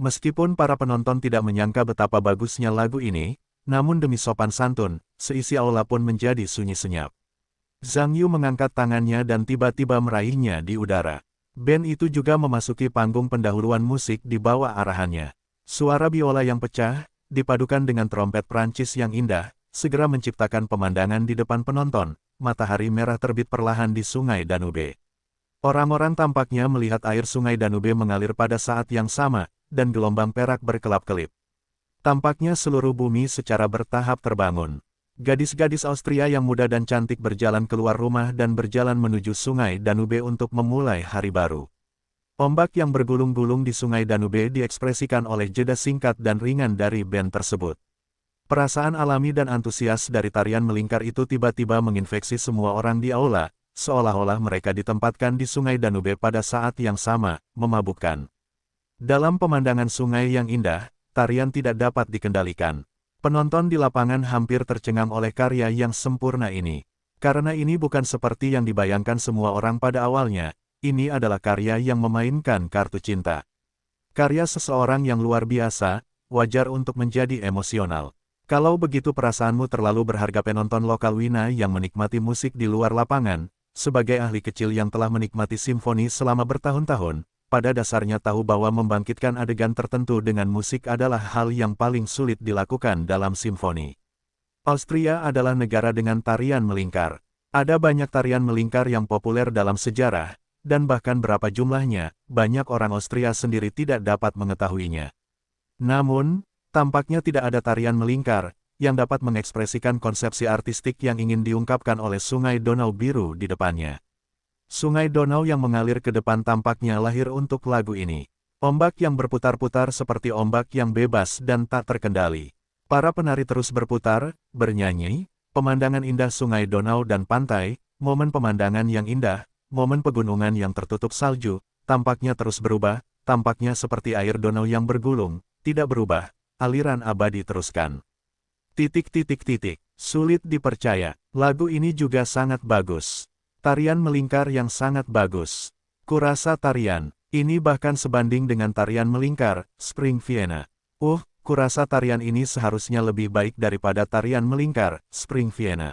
Meskipun para penonton tidak menyangka betapa bagusnya lagu ini, namun demi sopan santun, seisi aula pun menjadi sunyi senyap. Zhang Yu mengangkat tangannya dan tiba-tiba meraihnya di udara. Band itu juga memasuki panggung pendahuluan musik di bawah arahannya. Suara biola yang pecah, dipadukan dengan trompet Prancis yang indah, segera menciptakan pemandangan di depan penonton. Matahari merah terbit perlahan di sungai Danube. Orang-orang tampaknya melihat air sungai Danube mengalir pada saat yang sama, dan gelombang perak berkelap-kelip. Tampaknya seluruh bumi secara bertahap terbangun. Gadis-gadis Austria yang muda dan cantik berjalan keluar rumah dan berjalan menuju sungai Danube untuk memulai hari baru. Ombak yang bergulung-gulung di sungai Danube diekspresikan oleh jeda singkat dan ringan dari band tersebut. Perasaan alami dan antusias dari tarian melingkar itu tiba-tiba menginfeksi semua orang di aula, seolah-olah mereka ditempatkan di sungai Danube pada saat yang sama, memabukkan. Dalam pemandangan sungai yang indah, tarian tidak dapat dikendalikan. Penonton di lapangan hampir tercengang oleh karya yang sempurna ini. Karena ini bukan seperti yang dibayangkan semua orang pada awalnya, ini adalah karya yang memainkan kartu cinta. Karya seseorang yang luar biasa, wajar untuk menjadi emosional. Kalau begitu perasaanmu terlalu berharga. Penonton lokal Wina yang menikmati musik di luar lapangan, sebagai ahli kecil yang telah menikmati simfoni selama bertahun-tahun, pada dasarnya tahu bahwa membangkitkan adegan tertentu dengan musik adalah hal yang paling sulit dilakukan dalam simfoni. Austria adalah negara dengan tarian melingkar. Ada banyak tarian melingkar yang populer dalam sejarah, dan bahkan berapa jumlahnya, banyak orang Austria sendiri tidak dapat mengetahuinya. Namun, tampaknya tidak ada tarian melingkar yang dapat mengekspresikan konsepsi artistik yang ingin diungkapkan oleh Sungai Donau biru di depannya. Sungai Donau yang mengalir ke depan tampaknya lahir untuk lagu ini. Ombak yang berputar-putar seperti ombak yang bebas dan tak terkendali. Para penari terus berputar, bernyanyi, pemandangan indah Sungai Donau dan pantai, momen pemandangan yang indah, momen pegunungan yang tertutup salju, tampaknya terus berubah, tampaknya seperti air donau yang bergulung, tidak berubah, aliran abadi teruskan. Sulit dipercaya, lagu ini juga sangat bagus. Tarian melingkar yang sangat bagus. Kurasa tarian ini bahkan sebanding dengan tarian melingkar, Spring Vienna. Kurasa tarian ini seharusnya lebih baik daripada tarian melingkar, Spring Vienna.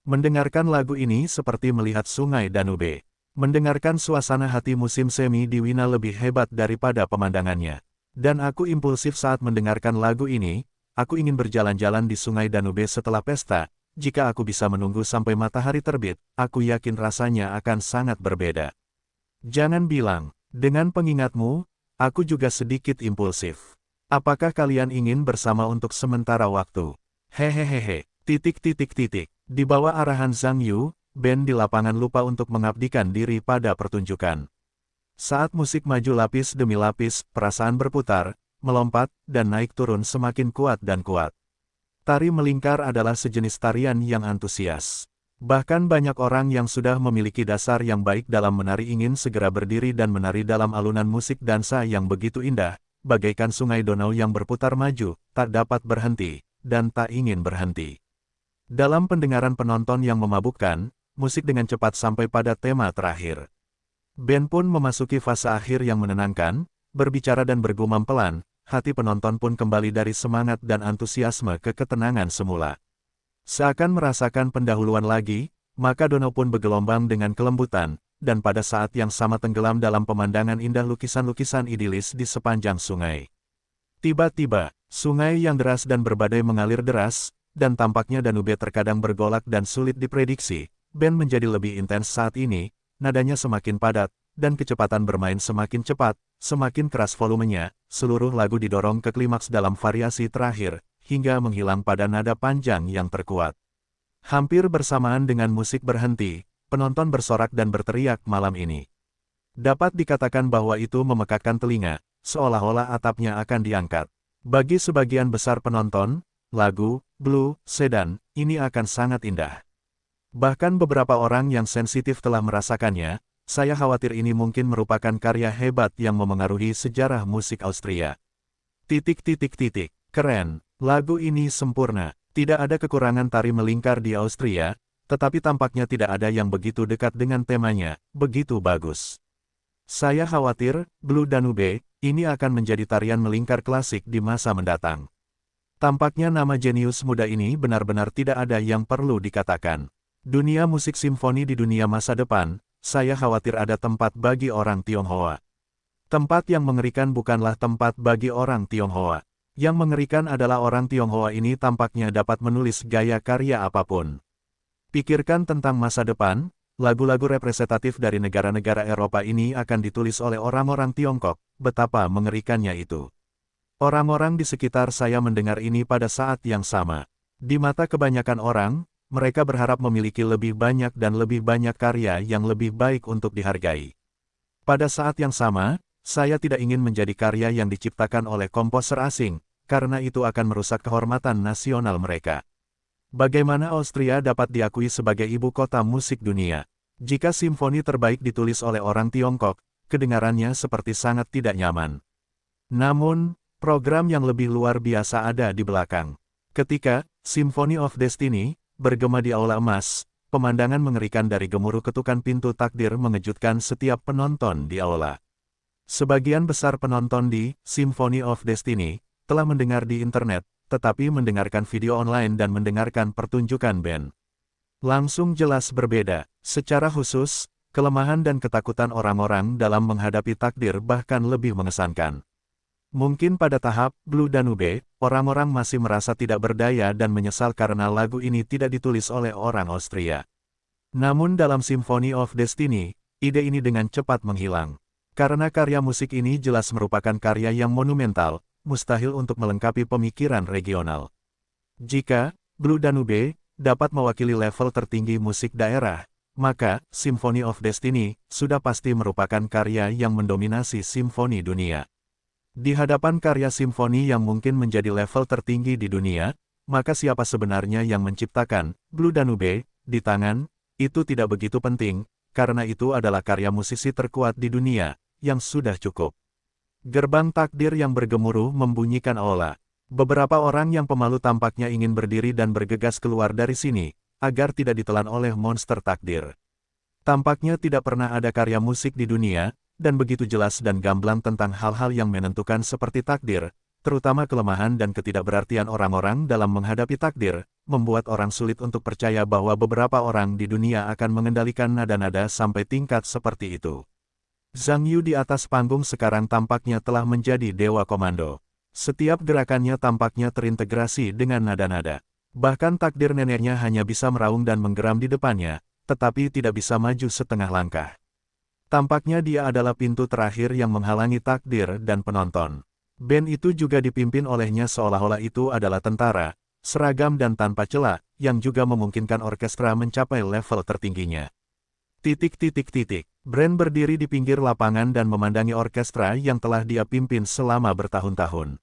Mendengarkan lagu ini seperti melihat sungai Danube. Mendengarkan suasana hati musim semi di Wina lebih hebat daripada pemandangannya. Dan aku impulsif saat mendengarkan lagu ini, aku ingin berjalan-jalan di sungai Danube setelah pesta. Jika aku bisa menunggu sampai matahari terbit, aku yakin rasanya akan sangat berbeda. Jangan bilang, dengan pengingatmu, Aku juga sedikit impulsif. Apakah kalian ingin bersama untuk sementara waktu? Hehehehe. Di bawah arahan Zhang Yu, band di lapangan lupa untuk mengabdikan diri pada pertunjukan. Saat musik maju lapis demi lapis, perasaan berputar, melompat, dan naik turun semakin kuat dan kuat. Tari melingkar adalah sejenis tarian yang antusias. Bahkan banyak orang yang sudah memiliki dasar yang baik dalam menari ingin segera berdiri dan menari dalam alunan musik dansa yang begitu indah, bagaikan sungai Donau yang berputar maju, tak dapat berhenti, dan tak ingin berhenti. Dalam pendengaran penonton yang memabukkan, musik dengan cepat sampai pada tema terakhir. Band pun memasuki fase akhir yang menenangkan, berbicara dan bergumam pelan, hati penonton pun kembali dari semangat dan antusiasme ke ketenangan semula. Seakan merasakan pendahuluan lagi, maka Donau pun bergelombang dengan kelembutan, dan pada saat yang sama tenggelam dalam pemandangan indah lukisan-lukisan idilis di sepanjang sungai. Tiba-tiba, sungai yang deras dan berbadai mengalir deras, dan tampaknya Danube terkadang bergolak dan sulit diprediksi. Band menjadi lebih intens saat ini, nadanya semakin padat, dan kecepatan bermain semakin cepat, semakin keras volumenya, seluruh lagu didorong ke klimaks dalam variasi terakhir, hingga menghilang pada nada panjang yang terkuat. Hampir bersamaan dengan musik berhenti, penonton bersorak dan berteriak malam ini. Dapat dikatakan bahwa itu memekakkan telinga, seolah-olah atapnya akan diangkat. Bagi sebagian besar penonton, lagu Blue Sedan ini akan sangat indah. Bahkan beberapa orang yang sensitif telah merasakannya. Saya khawatir ini mungkin merupakan karya hebat yang memengaruhi sejarah musik Austria. Keren. Lagu ini sempurna. Tidak ada kekurangan tari melingkar di Austria, tetapi tampaknya tidak ada yang begitu dekat dengan temanya, begitu bagus. Saya khawatir, Blue Danube, ini akan menjadi tarian melingkar klasik di masa mendatang. Tampaknya nama jenius muda ini benar-benar tidak ada yang perlu dikatakan. Dunia musik simfoni di dunia masa depan, saya khawatir ada tempat bagi orang Tionghoa. Tempat yang mengerikan bukanlah tempat bagi orang Tionghoa. Yang mengerikan adalah orang Tionghoa ini tampaknya dapat menulis gaya karya apapun. Pikirkan tentang masa depan, lagu-lagu representatif dari negara-negara Eropa ini akan ditulis oleh orang-orang Tiongkok, betapa mengerikannya itu. Orang-orang di sekitar saya mendengar ini pada saat yang sama. Di mata kebanyakan orang, mereka berharap memiliki lebih banyak dan lebih banyak karya yang lebih baik untuk dihargai. Pada saat yang sama, saya tidak ingin menjadi karya yang diciptakan oleh komposer asing, karena itu akan merusak kehormatan nasional mereka. Bagaimana Austria dapat diakui sebagai ibu kota musik dunia? Jika simfoni terbaik ditulis oleh orang Tiongkok, kedengarannya seperti sangat tidak nyaman. Namun, program yang lebih luar biasa ada di belakang. Ketika Symphony of Destiny bergema di Aula Emas, pemandangan mengerikan dari gemuruh ketukan pintu takdir mengejutkan setiap penonton di aula. Sebagian besar penonton di Symphony of Destiny telah mendengar di internet, tetapi mendengarkan video online dan mendengarkan pertunjukan band langsung jelas berbeda. Secara khusus, kelemahan dan ketakutan orang-orang dalam menghadapi takdir bahkan lebih mengesankan. Mungkin pada tahap Blue Danube, orang-orang masih merasa tidak berdaya dan menyesal karena lagu ini tidak ditulis oleh orang Austria. Namun dalam Symphony of Destiny, ide ini dengan cepat menghilang. Karena karya musik ini jelas merupakan karya yang monumental, mustahil untuk melengkapi pemikiran regional. Jika Blue Danube dapat mewakili level tertinggi musik daerah, maka Symphony of Destiny sudah pasti merupakan karya yang mendominasi simfoni dunia. Di hadapan karya simfoni yang mungkin menjadi level tertinggi di dunia, maka siapa sebenarnya yang menciptakan Blue Danube di tangan, itu tidak begitu penting, karena itu adalah karya musisi terkuat di dunia, yang sudah cukup. Gerbang takdir yang bergemuruh membunyikan aula. Beberapa orang yang pemalu tampaknya ingin berdiri dan bergegas keluar dari sini, agar tidak ditelan oleh monster takdir. Tampaknya tidak pernah ada karya musik di dunia, dan begitu jelas dan gamblang tentang hal-hal yang menentukan seperti takdir, terutama kelemahan dan ketidakberartian orang-orang dalam menghadapi takdir, membuat orang sulit untuk percaya bahwa beberapa orang di dunia akan mengendalikan nada-nada sampai tingkat seperti itu. Zhang Yu di atas panggung sekarang tampaknya telah menjadi dewa komando. Setiap gerakannya tampaknya terintegrasi dengan nada-nada. Bahkan takdir neneknya hanya bisa meraung dan menggeram di depannya, tetapi tidak bisa maju setengah langkah. Tampaknya dia adalah pintu terakhir yang menghalangi takdir dan penonton. Band itu juga dipimpin olehnya seolah-olah itu adalah tentara, seragam dan tanpa celah, yang juga memungkinkan orkestra mencapai level tertingginya. Brand berdiri di pinggir lapangan dan memandangi orkestra yang telah dia pimpin selama bertahun-tahun.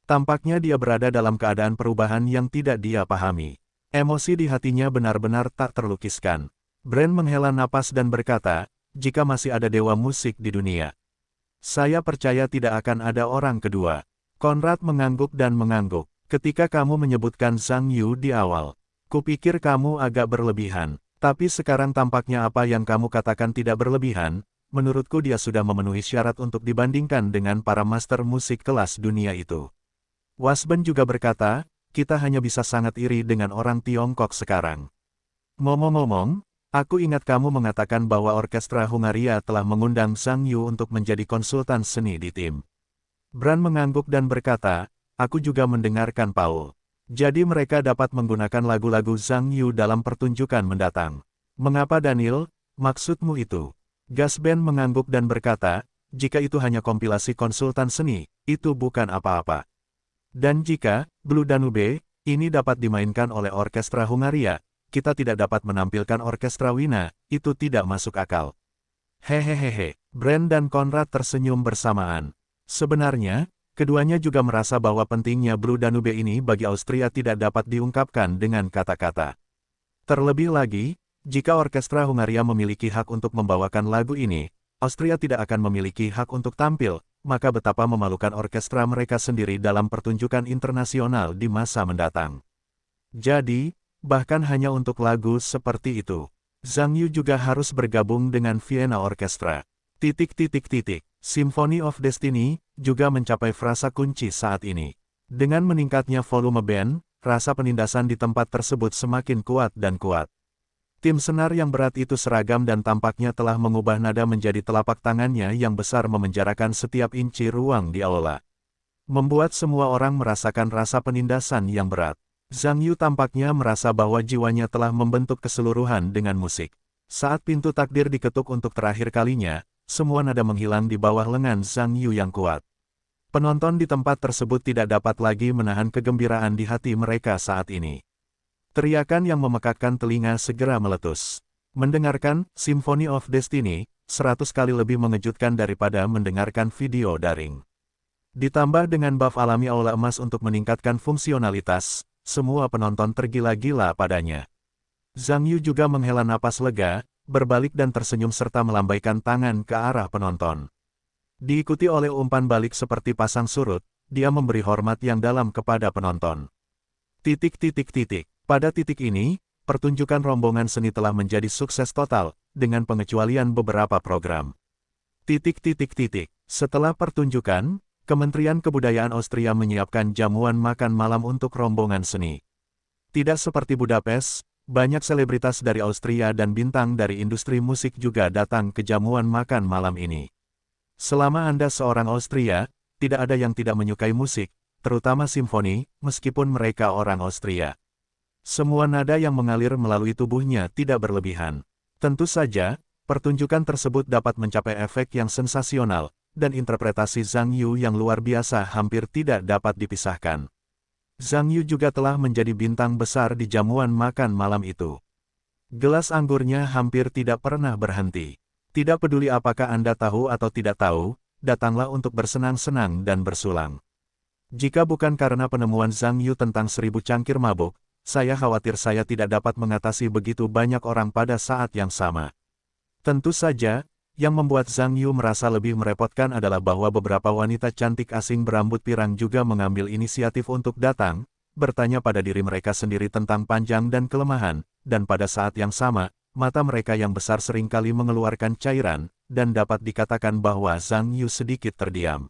Tampaknya dia berada dalam keadaan perubahan yang tidak dia pahami. Emosi di hatinya benar-benar tak terlukiskan. Brand menghela napas dan berkata, jika masih ada dewa musik di dunia, saya percaya tidak akan ada orang kedua. Konrad mengangguk dan mengangguk. Ketika kamu menyebutkan Zhang Yu di awal, kupikir kamu agak berlebihan. Tapi sekarang tampaknya apa yang kamu katakan tidak berlebihan. Menurutku dia sudah memenuhi syarat untuk dibandingkan dengan para master musik kelas dunia itu. Wasben juga berkata, kita hanya bisa sangat iri dengan orang Tiongkok sekarang. Ngomong-ngomong, aku ingat kamu mengatakan bahwa orkestra Hungaria telah mengundang Zhang Yu untuk menjadi konsultan seni di tim. Brand mengangguk dan berkata, aku juga mendengarkan Paul. Jadi mereka dapat menggunakan lagu-lagu Zhang Yu dalam pertunjukan mendatang. Mengapa Daniel, maksudmu itu? Gasband mengangguk dan berkata, jika itu hanya kompilasi konsultan seni, itu bukan apa-apa. Dan jika, Blue Danube, ini dapat dimainkan oleh orkestra Hungaria, kita tidak dapat menampilkan orkestra Wina, itu tidak masuk akal. Hehehehe, Brand dan Konrad tersenyum bersamaan. Sebenarnya, keduanya juga merasa bahwa pentingnya Blue Danube ini bagi Austria tidak dapat diungkapkan dengan kata-kata. Terlebih lagi, jika orkestra Hungaria memiliki hak untuk membawakan lagu ini, Austria tidak akan memiliki hak untuk tampil, maka betapa memalukan orkestra mereka sendiri dalam pertunjukan internasional di masa mendatang. Jadi, bahkan hanya untuk lagu seperti itu, Zhang Yu juga harus bergabung dengan Vienna Orchestra. Symphony of Destiny juga mencapai frasa kunci saat ini. Dengan meningkatnya volume band, rasa penindasan di tempat tersebut semakin kuat dan kuat. Tim senar yang berat itu seragam dan tampaknya telah mengubah nada menjadi telapak tangannya yang besar memenjarakan setiap inci ruang di aula. Membuat semua orang merasakan rasa penindasan yang berat. Zhang Yu tampaknya merasa bahwa jiwanya telah membentuk keseluruhan dengan musik. Saat pintu takdir diketuk untuk terakhir kalinya, semua nada menghilang di bawah lengan Zhang Yu yang kuat. Penonton di tempat tersebut tidak dapat lagi menahan kegembiraan di hati mereka saat ini. Teriakan yang memekakkan telinga segera meletus. Mendengarkan Symphony of Destiny 100 kali lebih mengejutkan daripada mendengarkan video daring. Ditambah dengan buff alami aula emas untuk meningkatkan fungsionalitas, semua penonton tergila-gila padanya. Zhang Yu juga menghela napas lega, berbalik dan tersenyum serta melambaikan tangan ke arah penonton. Diikuti oleh umpan balik seperti pasang surut, dia memberi hormat yang dalam kepada penonton. Pada titik ini, pertunjukan rombongan seni telah menjadi sukses total, dengan pengecualian beberapa program. Setelah pertunjukan, Kementerian Kebudayaan Austria menyiapkan jamuan makan malam untuk rombongan seni. Tidak seperti Budapest, banyak selebritas dari Austria dan bintang dari industri musik juga datang ke jamuan makan malam ini. Selama Anda seorang Austria, tidak ada yang tidak menyukai musik, terutama simfoni, meskipun mereka orang Austria. Semua nada yang mengalir melalui tubuhnya tidak berlebihan. Tentu saja, pertunjukan tersebut dapat mencapai efek yang sensasional, dan interpretasi Zhang Yu yang luar biasa hampir tidak dapat dipisahkan. Zhang Yu juga telah menjadi bintang besar di jamuan makan malam itu. Gelas anggurnya hampir tidak pernah berhenti. Tidak peduli apakah Anda tahu atau tidak tahu, datanglah untuk bersenang-senang dan bersulang. Jika bukan karena penemuan Zhang Yu tentang 1000 cangkir mabuk, saya khawatir saya tidak dapat mengatasi begitu banyak orang pada saat yang sama. Tentu saja, yang membuat Zhang Yu merasa lebih merepotkan adalah bahwa beberapa wanita cantik asing berambut pirang juga mengambil inisiatif untuk datang, bertanya pada diri mereka sendiri tentang panjang dan kelemahan, dan pada saat yang sama, mata mereka yang besar seringkali mengeluarkan cairan, dan dapat dikatakan bahwa Zhang Yu sedikit terdiam.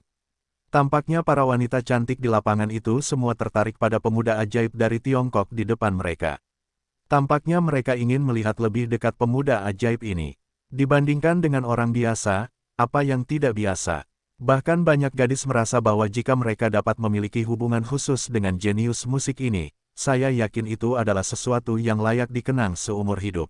Tampaknya para wanita cantik di lapangan itu semua tertarik pada pemuda ajaib dari Tiongkok di depan mereka. Tampaknya mereka ingin melihat lebih dekat pemuda ajaib ini. Dibandingkan dengan orang biasa, apa yang tidak biasa. Bahkan banyak gadis merasa bahwa jika mereka dapat memiliki hubungan khusus dengan jenius musik ini, saya yakin itu adalah sesuatu yang layak dikenang seumur hidup.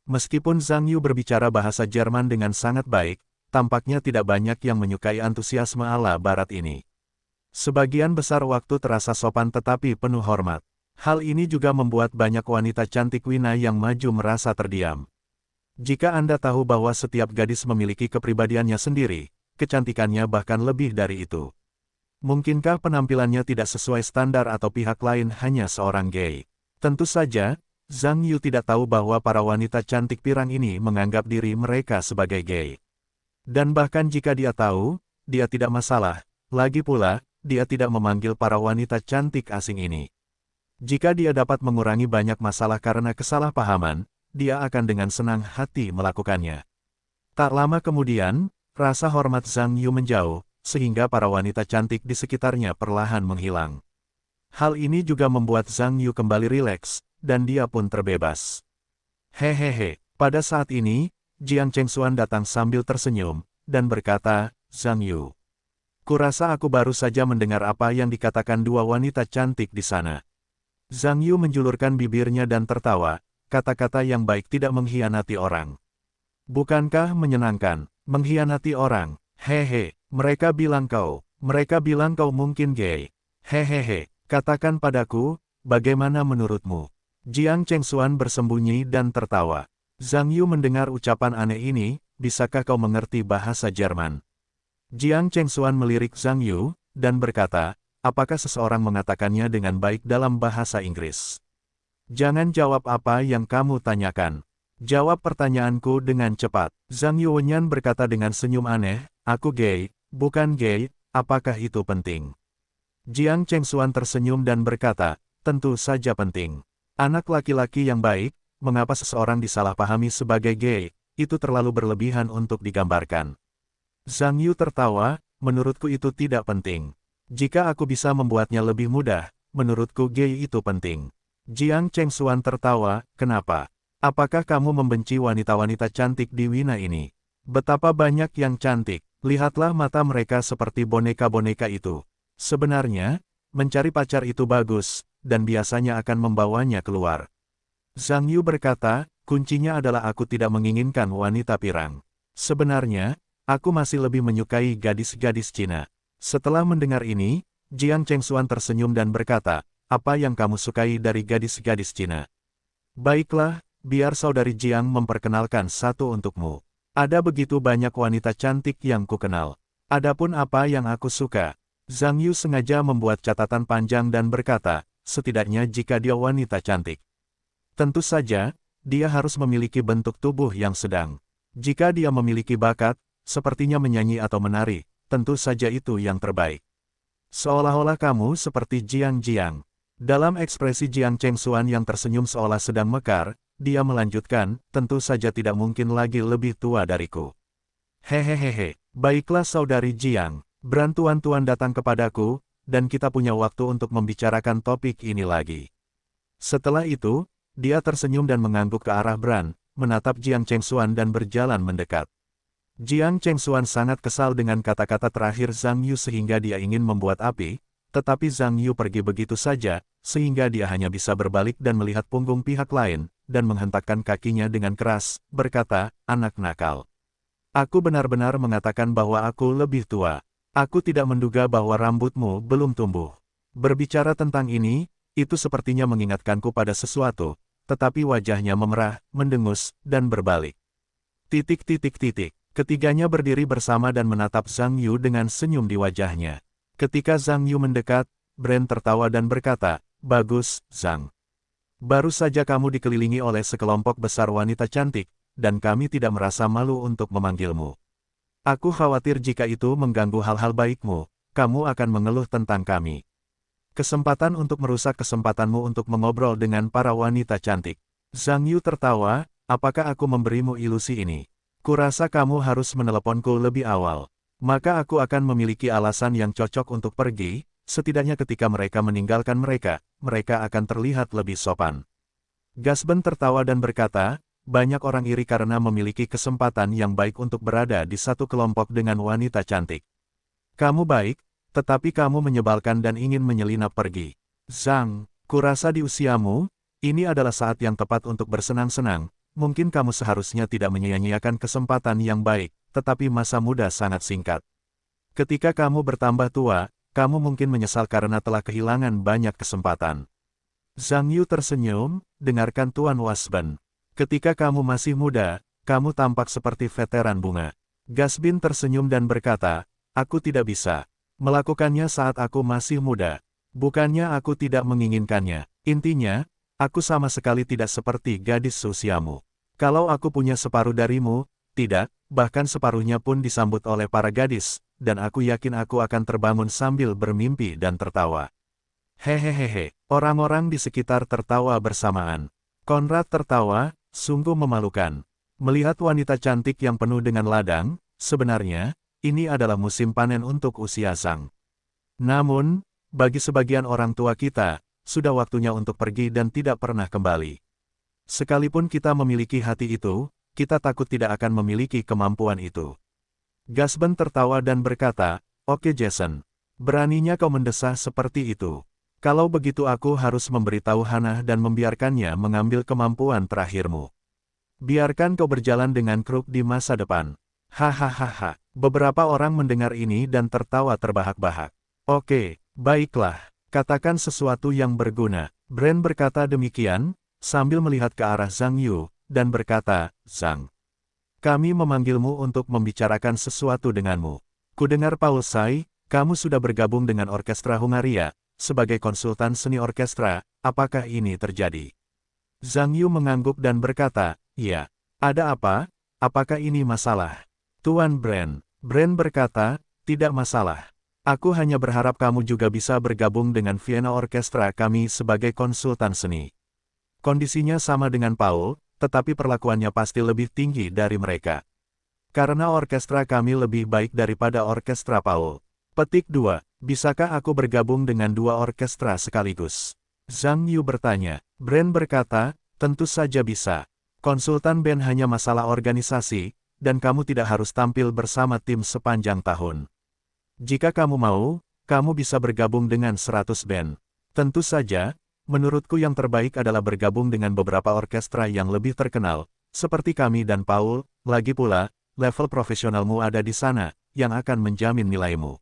Meskipun Zhang Yu berbicara bahasa Jerman dengan sangat baik, tampaknya tidak banyak yang menyukai antusiasme ala barat ini. Sebagian besar waktu terasa sopan tetapi penuh hormat. Hal ini juga membuat banyak wanita cantik Wina yang maju merasa terdiam. Jika Anda tahu bahwa setiap gadis memiliki kepribadiannya sendiri, kecantikannya bahkan lebih dari itu. Mungkinkah penampilannya tidak sesuai standar atau pihak lain hanya seorang gay? Tentu saja, Zhang Yu tidak tahu bahwa para wanita cantik pirang ini menganggap diri mereka sebagai gay. Dan bahkan jika dia tahu, dia tidak masalah. Lagi pula, dia tidak memanggil para wanita cantik asing ini. Jika dia dapat mengurangi banyak masalah karena kesalahpahaman, dia akan dengan senang hati melakukannya. Tak lama kemudian, rasa hormat Zhang Yu menjauh, sehingga para wanita cantik di sekitarnya perlahan menghilang. Hal ini juga membuat Zhang Yu kembali rileks, dan dia pun terbebas. Hehehe, pada saat ini, Jiang Chengxuan datang sambil tersenyum, dan berkata, Zhang Yu. Kurasa aku baru saja mendengar apa yang dikatakan dua wanita cantik di sana. Zhang Yu menjulurkan bibirnya dan tertawa, kata-kata yang baik tidak mengkhianati orang. Bukankah menyenangkan, mengkhianati orang? Hehe, mereka bilang kau mungkin gay. Hehehe, katakan padaku, bagaimana menurutmu? Jiang Chengxuan bersembunyi dan tertawa. Zhang Yu mendengar ucapan aneh ini, bisakah kau mengerti bahasa Jerman? Jiang Chengxuan melirik Zhang Yu, dan berkata, apakah seseorang mengatakannya dengan baik dalam bahasa Inggris? Jangan jawab apa yang kamu tanyakan. Jawab pertanyaanku dengan cepat. Zhang Yuwenyan berkata dengan senyum aneh, aku gay, bukan gay, apakah itu penting? Jiang Chengxuan tersenyum dan berkata, tentu saja penting. Anak laki-laki yang baik, mengapa seseorang disalahpahami sebagai gay, itu terlalu berlebihan untuk digambarkan. Zhang Yu tertawa, menurutku itu tidak penting. Jika aku bisa membuatnya lebih mudah, menurutku gay itu penting. Jiang Chengxuan tertawa, kenapa? Apakah kamu membenci wanita-wanita cantik di Wina ini? Betapa banyak yang cantik, lihatlah mata mereka seperti boneka-boneka itu. Sebenarnya, mencari pacar itu bagus, dan biasanya akan membawanya keluar. Zhang Yu berkata, kuncinya adalah aku tidak menginginkan wanita pirang. Sebenarnya, aku masih lebih menyukai gadis-gadis Cina. Setelah mendengar ini, Jiang Chengxuan tersenyum dan berkata, apa yang kamu sukai dari gadis-gadis Cina? Baiklah, biar saudari Jiang memperkenalkan satu untukmu. Ada begitu banyak wanita cantik yang kukenal. Adapun apa yang aku suka, Zhang Yu sengaja membuat catatan panjang dan berkata, setidaknya jika dia wanita cantik. Tentu saja, dia harus memiliki bentuk tubuh yang sedang. Jika dia memiliki bakat, sepertinya menyanyi atau menari, tentu saja itu yang terbaik. Seolah-olah kamu seperti Jiang. Dalam ekspresi Jiang Chengxuan yang tersenyum seolah sedang mekar, dia melanjutkan, tentu saja tidak mungkin lagi lebih tua dariku. Hehehehe, baiklah saudari Jiang, Tuan datang kepadaku, dan kita punya waktu untuk membicarakan topik ini lagi. Setelah itu, dia tersenyum dan mengangguk ke arah Bran, menatap Jiang Chengxuan dan berjalan mendekat. Jiang Chengxuan sangat kesal dengan kata-kata terakhir Zhang Yu sehingga dia ingin membuat api, tetapi Zhang Yu pergi begitu saja, sehingga dia hanya bisa berbalik dan melihat punggung pihak lain, dan menghentakkan kakinya dengan keras, berkata, anak nakal. Aku benar-benar mengatakan bahwa aku lebih tua. Aku tidak menduga bahwa rambutmu belum tumbuh. Berbicara tentang ini, itu sepertinya mengingatkanku pada sesuatu, tetapi wajahnya memerah, mendengus, dan berbalik. Ketiganya berdiri bersama dan menatap Zhang Yu dengan senyum di wajahnya. Ketika Zhang Yu mendekat, Bran tertawa dan berkata, bagus, Zhang. Baru saja kamu dikelilingi oleh sekelompok besar wanita cantik, dan kami tidak merasa malu untuk memanggilmu. Aku khawatir jika itu mengganggu hal-hal baikmu, kamu akan mengeluh tentang kami. Kesempatan untuk merusak kesempatanmu untuk mengobrol dengan para wanita cantik. Zhang Yu tertawa, apakah aku memberimu ilusi ini? Kurasa kamu harus meneleponku lebih awal. Maka aku akan memiliki alasan yang cocok untuk pergi, setidaknya ketika mereka meninggalkan mereka akan terlihat lebih sopan. Gasben tertawa dan berkata, banyak orang iri karena memiliki kesempatan yang baik untuk berada di satu kelompok dengan wanita cantik. Kamu baik, tetapi kamu menyebalkan dan ingin menyelinap pergi. Zhang, kurasa di usiamu, ini adalah saat yang tepat untuk bersenang-senang, mungkin kamu seharusnya tidak menyia-nyiakan kesempatan yang baik, tetapi masa muda sangat singkat. Ketika kamu bertambah tua, kamu mungkin menyesal karena telah kehilangan banyak kesempatan. Zhang Yu tersenyum, dengarkan Tuan Wasben. Ketika kamu masih muda, kamu tampak seperti veteran bunga. Gasbin tersenyum dan berkata, aku tidak bisa melakukannya saat aku masih muda. Bukannya aku tidak menginginkannya. Intinya, aku sama sekali tidak seperti gadis seusiamu. Kalau aku punya separuh darimu, tidak, bahkan separuhnya pun disambut oleh para gadis, dan aku yakin aku akan terbangun sambil bermimpi dan tertawa. Hehehehe, orang-orang di sekitar tertawa bersamaan. Konrad tertawa, sungguh memalukan. Melihat wanita cantik yang penuh dengan ladang, sebenarnya, ini adalah musim panen untuk usia Zhang. Namun, bagi sebagian orang tua kita, sudah waktunya untuk pergi dan tidak pernah kembali. Sekalipun kita memiliki hati itu, kita takut tidak akan memiliki kemampuan itu. Gasben tertawa dan berkata, oke Jason, beraninya kau mendesah seperti itu. Kalau begitu aku harus memberitahu Hannah dan membiarkannya mengambil kemampuan terakhirmu. Biarkan kau berjalan dengan Crook di masa depan. Hahaha, beberapa orang mendengar ini dan tertawa terbahak-bahak. Oke, baiklah, katakan sesuatu yang berguna. Bran berkata demikian, sambil melihat ke arah Zhang Yu, dan berkata, Zhang, kami memanggilmu untuk membicarakan sesuatu denganmu. Kudengar Paul Tsai, kamu sudah bergabung dengan Orkestra Hungaria, sebagai konsultan seni orkestra, apakah ini terjadi? Zhang Yu mengangguk dan berkata, ya, ada apa? Apakah ini masalah? Tuan Bran. Bran berkata, tidak masalah. Aku hanya berharap kamu juga bisa bergabung dengan Vienna Orkestra kami sebagai konsultan seni. Kondisinya sama dengan Paul, tetapi perlakuannya pasti lebih tinggi dari mereka. Karena orkestra kami lebih baik daripada orkestra Paul. Petik 2. Bisakah aku bergabung dengan dua orkestra sekaligus? Zhang Yu bertanya. Bran berkata, tentu saja bisa. Konsultan band hanya masalah organisasi, dan kamu tidak harus tampil bersama tim sepanjang tahun. Jika kamu mau, kamu bisa bergabung dengan 100 band. Tentu saja, menurutku yang terbaik adalah bergabung dengan beberapa orkestra yang lebih terkenal, seperti kami dan Paul. Lagi pula, level profesionalmu ada di sana, yang akan menjamin nilaimu.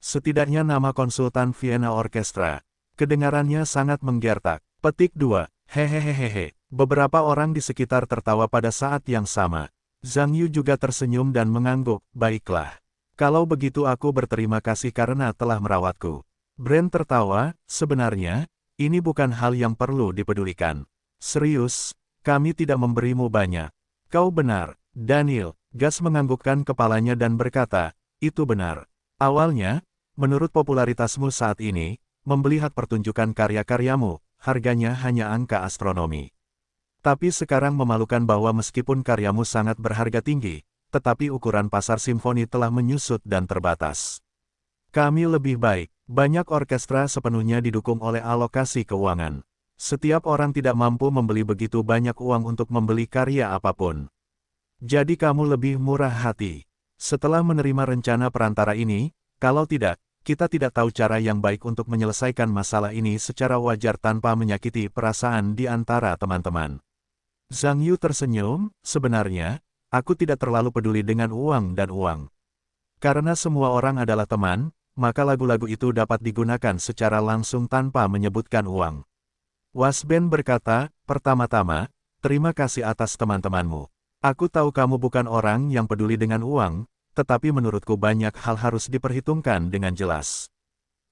Setidaknya nama konsultan Vienna Orchestra. Kedengarannya sangat menggertak. Petik 2. Hehehehehe. Beberapa orang di sekitar tertawa pada saat yang sama. Zhang Yu juga tersenyum dan mengangguk. Baiklah. Kalau begitu aku berterima kasih karena telah merawatku. Bran tertawa, sebenarnya, ini bukan hal yang perlu dipedulikan. Serius, kami tidak memberimu banyak. Kau benar, Daniel. Gas menganggukkan kepalanya dan berkata, itu benar. Awalnya, menurut popularitasmu saat ini, membeli hak pertunjukan karya-karyamu, harganya hanya angka astronomi. Tapi sekarang memalukan bahwa meskipun karyamu sangat berharga tinggi, tetapi ukuran pasar simfoni telah menyusut dan terbatas. Kami lebih baik. Banyak orkestra sepenuhnya didukung oleh alokasi keuangan. Setiap orang tidak mampu membeli begitu banyak uang untuk membeli karya apapun. Jadi kamu lebih murah hati. Setelah menerima rencana perantara ini, kalau tidak, kita tidak tahu cara yang baik untuk menyelesaikan masalah ini secara wajar tanpa menyakiti perasaan di antara teman-teman. Zhang Yu tersenyum, sebenarnya, aku tidak terlalu peduli dengan uang dan uang. Karena semua orang adalah teman, maka lagu-lagu itu dapat digunakan secara langsung tanpa menyebutkan uang. Wasben berkata, pertama-tama, terima kasih atas teman-temanmu. Aku tahu kamu bukan orang yang peduli dengan uang, tetapi menurutku banyak hal harus diperhitungkan dengan jelas.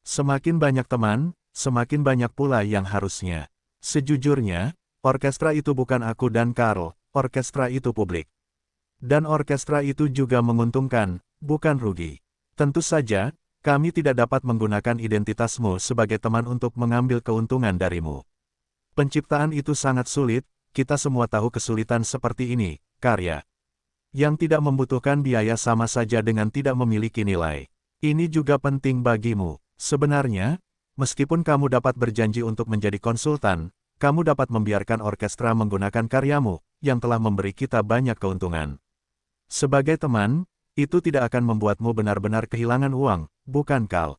Semakin banyak teman, semakin banyak pula yang harusnya. Sejujurnya, orkestra itu bukan aku dan Karl, orkestra itu publik. Dan orkestra itu juga menguntungkan, bukan rugi. Tentu saja, kami tidak dapat menggunakan identitasmu sebagai teman untuk mengambil keuntungan darimu. Penciptaan itu sangat sulit, kita semua tahu kesulitan seperti ini, karya yang tidak membutuhkan biaya sama saja dengan tidak memiliki nilai. Ini juga penting bagimu. Sebenarnya, meskipun kamu dapat berjanji untuk menjadi konsultan, kamu dapat membiarkan orkestra menggunakan karyamu, yang telah memberi kita banyak keuntungan. Sebagai teman, itu tidak akan membuatmu benar-benar kehilangan uang, bukan Karl?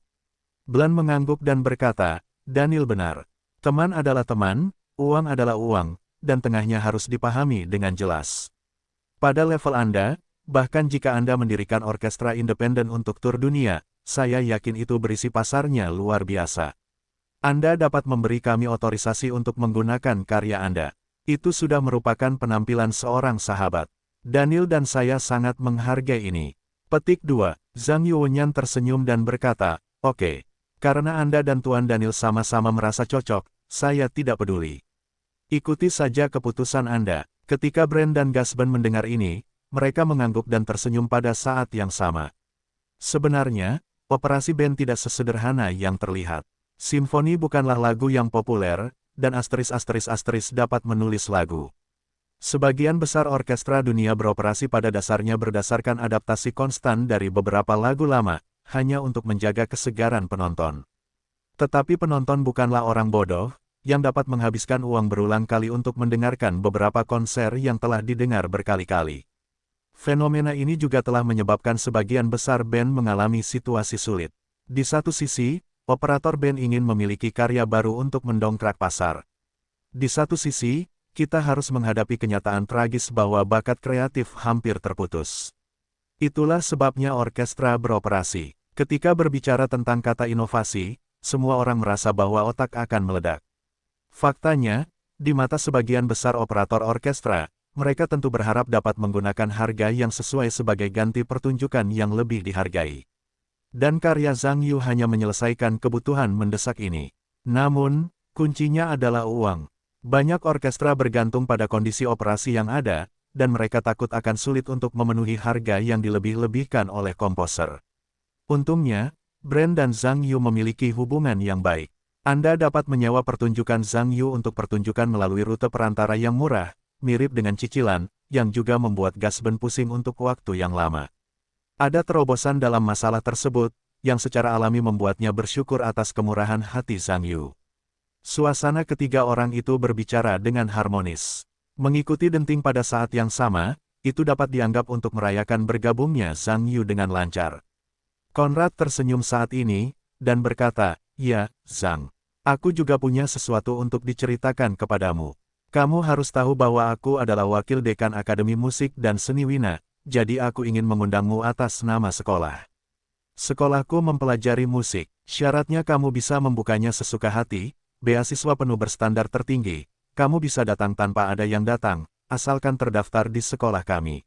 Blan mengangguk dan berkata, Daniel benar. Teman adalah teman, uang adalah uang, dan tengahnya harus dipahami dengan jelas. Pada level Anda, bahkan jika Anda mendirikan orkestra independen untuk tur dunia, saya yakin itu berisi pasarnya luar biasa. Anda dapat memberi kami otorisasi untuk menggunakan karya Anda. Itu sudah merupakan penampilan seorang sahabat. Daniel dan saya sangat menghargai ini. Petik 2. Zhang Yuonyan tersenyum dan berkata, "Oke. Karena Anda dan Tuan Daniel sama-sama merasa cocok, saya tidak peduli. Ikuti saja keputusan Anda." Ketika Brand dan Gasben mendengar ini, mereka mengangguk dan tersenyum pada saat yang sama. Sebenarnya, operasi band tidak sesederhana yang terlihat. Simfoni bukanlah lagu yang populer, dan asteris dapat menulis lagu. Sebagian besar orkestra dunia beroperasi pada dasarnya berdasarkan adaptasi konstan dari beberapa lagu lama, hanya untuk menjaga kesegaran penonton. Tetapi penonton bukanlah orang bodoh, yang dapat menghabiskan uang berulang kali untuk mendengarkan beberapa konser yang telah didengar berkali-kali. Fenomena ini juga telah menyebabkan sebagian besar band mengalami situasi sulit. Di satu sisi, operator band ingin memiliki karya baru untuk mendongkrak pasar. Di satu sisi, kita harus menghadapi kenyataan tragis bahwa bakat kreatif hampir terputus. Itulah sebabnya orkestra beroperasi. Ketika berbicara tentang kata inovasi, semua orang merasa bahwa otak akan meledak. Faktanya, di mata sebagian besar operator orkestra, mereka tentu berharap dapat menggunakan harga yang sesuai sebagai ganti pertunjukan yang lebih dihargai. Dan karya Zhang Yu hanya menyelesaikan kebutuhan mendesak ini. Namun, kuncinya adalah uang. Banyak orkestra bergantung pada kondisi operasi yang ada, dan mereka takut akan sulit untuk memenuhi harga yang dilebih-lebihkan oleh komposer. Untungnya, Brand dan Zhang Yu memiliki hubungan yang baik. Anda dapat menyewa pertunjukan Zhang Yu untuk pertunjukan melalui rute perantara yang murah, mirip dengan cicilan, yang juga membuat Gasben pusing untuk waktu yang lama. Ada terobosan dalam masalah tersebut, yang secara alami membuatnya bersyukur atas kemurahan hati Zhang Yu. Suasana ketiga orang itu berbicara dengan harmonis. Mengikuti denting pada saat yang sama, itu dapat dianggap untuk merayakan bergabungnya Zhang Yu dengan lancar. Conrad tersenyum saat ini, dan berkata, "Ya, Zhang. Aku juga punya sesuatu untuk diceritakan kepadamu. Kamu harus tahu bahwa aku adalah wakil dekan Akademi Musik dan Seni Wina. Jadi aku ingin mengundangmu atas nama sekolah. Sekolahku mempelajari musik, syaratnya kamu bisa membukanya sesuka hati, beasiswa penuh berstandar tertinggi, kamu bisa datang tanpa ada yang datang, asalkan terdaftar di sekolah kami.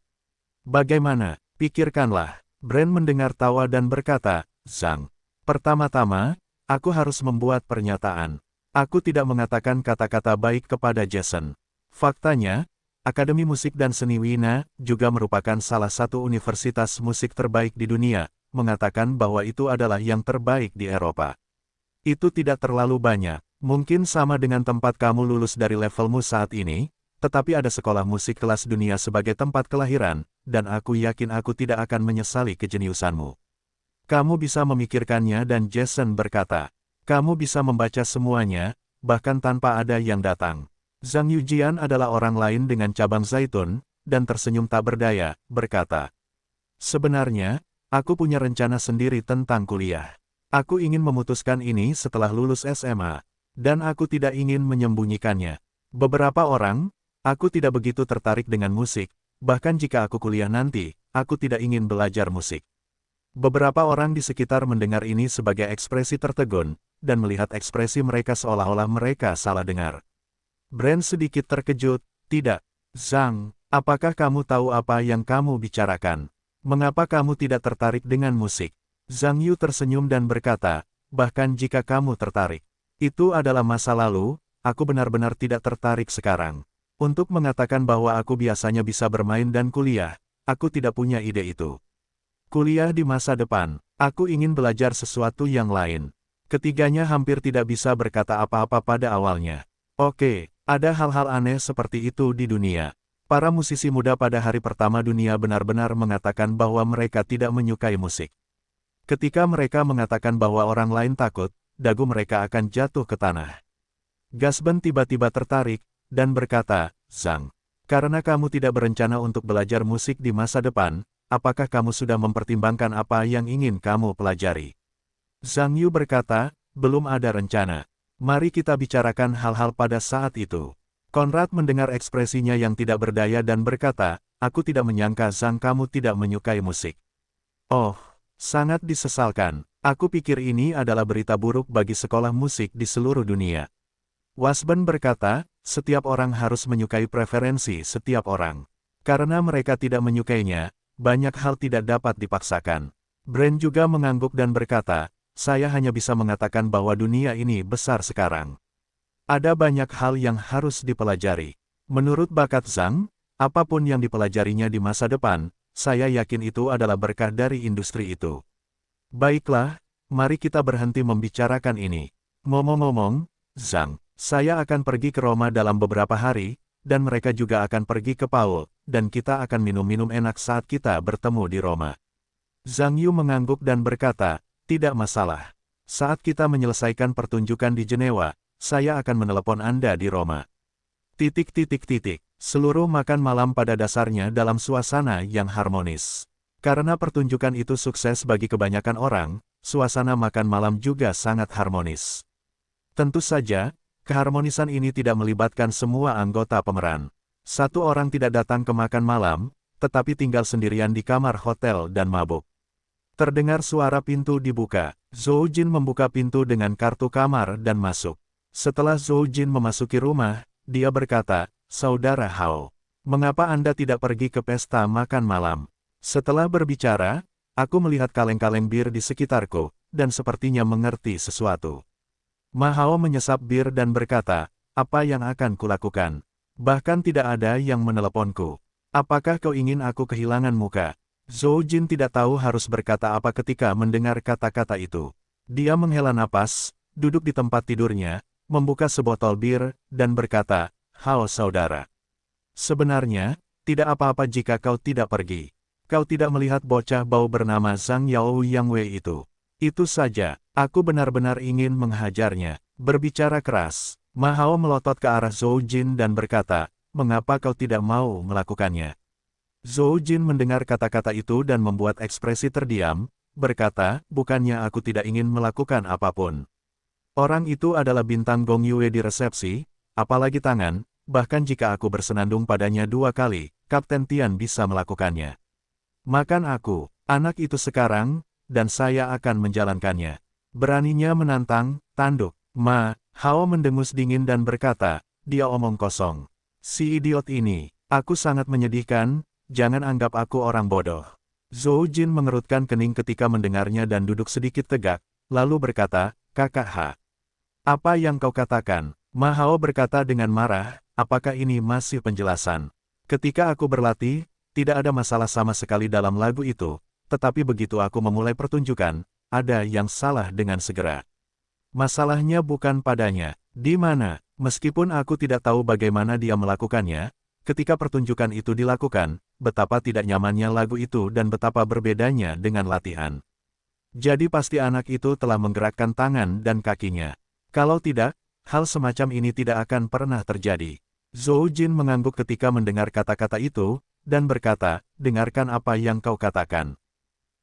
Bagaimana? Pikirkanlah." Brand mendengar tawa dan berkata, "Zhang, pertama-tama, aku harus membuat pernyataan. Aku tidak mengatakan kata-kata baik kepada Jason. Faktanya, Akademi Musik dan Seni Wina juga merupakan salah satu universitas musik terbaik di dunia, mengatakan bahwa itu adalah yang terbaik di Eropa. Itu tidak terlalu banyak, mungkin sama dengan tempat kamu lulus dari levelmu saat ini, tetapi ada sekolah musik kelas dunia sebagai tempat kelahiran, dan aku yakin aku tidak akan menyesali kejeniusanmu. Kamu bisa memikirkannya." Dan Jason berkata, "Kamu bisa membaca semuanya, bahkan tanpa ada yang datang." Zhang Yujian adalah orang lain dengan cabang zaitun, dan tersenyum tak berdaya, berkata, "Sebenarnya, aku punya rencana sendiri tentang kuliah. Aku ingin memutuskan ini setelah lulus SMA, dan aku tidak ingin menyembunyikannya. Beberapa orang, aku tidak begitu tertarik dengan musik, bahkan jika aku kuliah nanti, aku tidak ingin belajar musik." Beberapa orang di sekitar mendengar ini sebagai ekspresi tertegun, dan melihat ekspresi mereka seolah-olah mereka salah dengar. Brand sedikit terkejut, "Tidak, Zhang, apakah kamu tahu apa yang kamu bicarakan? Mengapa kamu tidak tertarik dengan musik?" Zhang Yu tersenyum dan berkata, "Bahkan jika kamu tertarik, itu adalah masa lalu, aku benar-benar tidak tertarik sekarang. Untuk mengatakan bahwa aku biasanya bisa bermain dan kuliah, aku tidak punya ide itu. Kuliah di masa depan, aku ingin belajar sesuatu yang lain." Ketiganya hampir tidak bisa berkata apa-apa pada awalnya. Oke. Ada hal-hal aneh seperti itu di dunia. Para musisi muda pada hari pertama dunia benar-benar mengatakan bahwa mereka tidak menyukai musik. Ketika mereka mengatakan bahwa orang lain takut, dagu mereka akan jatuh ke tanah. Gasben tiba-tiba tertarik, dan berkata, "Zhang, karena kamu tidak berencana untuk belajar musik di masa depan, apakah kamu sudah mempertimbangkan apa yang ingin kamu pelajari?" Zhang Yu berkata, "Belum ada rencana. Mari kita bicarakan hal-hal pada saat itu." Konrad mendengar ekspresinya yang tidak berdaya dan berkata, aku tidak menyangka Zhang kamu tidak menyukai musik. Oh, sangat disesalkan. Aku pikir ini adalah berita buruk bagi sekolah musik di seluruh dunia. Wasben berkata, setiap orang harus menyukai preferensi setiap orang. Karena mereka tidak menyukainya, banyak hal tidak dapat dipaksakan. Brand juga mengangguk dan berkata, saya hanya bisa mengatakan bahwa dunia ini besar sekarang. Ada banyak hal yang harus dipelajari. Menurut bakat Zhang, apapun yang dipelajarinya di masa depan, saya yakin itu adalah berkah dari industri itu. Baiklah, mari kita berhenti membicarakan ini. Ngomong-ngomong, Zhang, saya akan pergi ke Roma dalam beberapa hari, dan mereka juga akan pergi ke Paul, dan kita akan minum-minum enak saat kita bertemu di Roma. Zhang Yu mengangguk dan berkata, tidak masalah. Saat kita menyelesaikan pertunjukan di Jenewa, saya akan menelepon Anda di Roma. Seluruh makan malam pada dasarnya dalam suasana yang harmonis. Karena pertunjukan itu sukses bagi kebanyakan orang, suasana makan malam juga sangat harmonis. Tentu saja, keharmonisan ini tidak melibatkan semua anggota pemeran. Satu orang tidak datang ke makan malam, tetapi tinggal sendirian di kamar hotel dan mabuk. Terdengar suara pintu dibuka. Zhou Jin membuka pintu dengan kartu kamar dan masuk. Setelah Zhou Jin memasuki rumah, dia berkata, Saudara Hao, mengapa Anda tidak pergi ke pesta makan malam? Setelah berbicara, aku melihat kaleng-kaleng bir di sekitarku, dan sepertinya mengerti sesuatu. Ma Hao menyesap bir dan berkata, apa yang akan kulakukan? Bahkan tidak ada yang meneleponku. Apakah kau ingin aku kehilangan muka? Zhou Jin tidak tahu harus berkata apa ketika mendengar kata-kata itu. Dia menghela napas, duduk di tempat tidurnya, membuka sebotol bir, dan berkata, Hao saudara. Sebenarnya, tidak apa-apa jika kau tidak pergi. Kau tidak melihat bocah bau bernama Zhang Yao Yang Wei itu. Itu saja, aku benar-benar ingin menghajarnya. Berbicara keras, Ma Hao melotot ke arah Zhou Jin dan berkata, mengapa kau tidak mau melakukannya? Zhou Jin mendengar kata-kata itu dan membuat ekspresi terdiam, berkata, bukannya aku tidak ingin melakukan apapun. Orang itu adalah bintang Gong Yue di resepsi, apalagi tangan, bahkan jika aku bersenandung padanya 2 kali, Kapten Tian bisa melakukannya. Makan aku, anak itu sekarang, dan saya akan menjalankannya. Beraninya menantang, tanduk. Ma Hao mendengus dingin dan berkata, dia omong kosong. Si idiot ini, aku sangat menyedihkan, jangan anggap aku orang bodoh. Zhou Jin mengerutkan kening ketika mendengarnya dan duduk sedikit tegak, lalu berkata, Kakak Ha. Apa yang kau katakan? Ma Hao berkata dengan marah, apakah ini masih penjelasan? Ketika aku berlatih, tidak ada masalah sama sekali dalam lagu itu, tetapi begitu aku memulai pertunjukan, ada yang salah dengan segera. Masalahnya bukan padanya, di mana, meskipun aku tidak tahu bagaimana dia melakukannya, ketika pertunjukan itu dilakukan, betapa tidak nyamannya lagu itu dan betapa berbedanya dengan latihan. Jadi pasti anak itu telah menggerakkan tangan dan kakinya. Kalau tidak, hal semacam ini tidak akan pernah terjadi. Zhou Jin mengangguk ketika mendengar kata-kata itu, dan berkata, dengarkan apa yang kau katakan.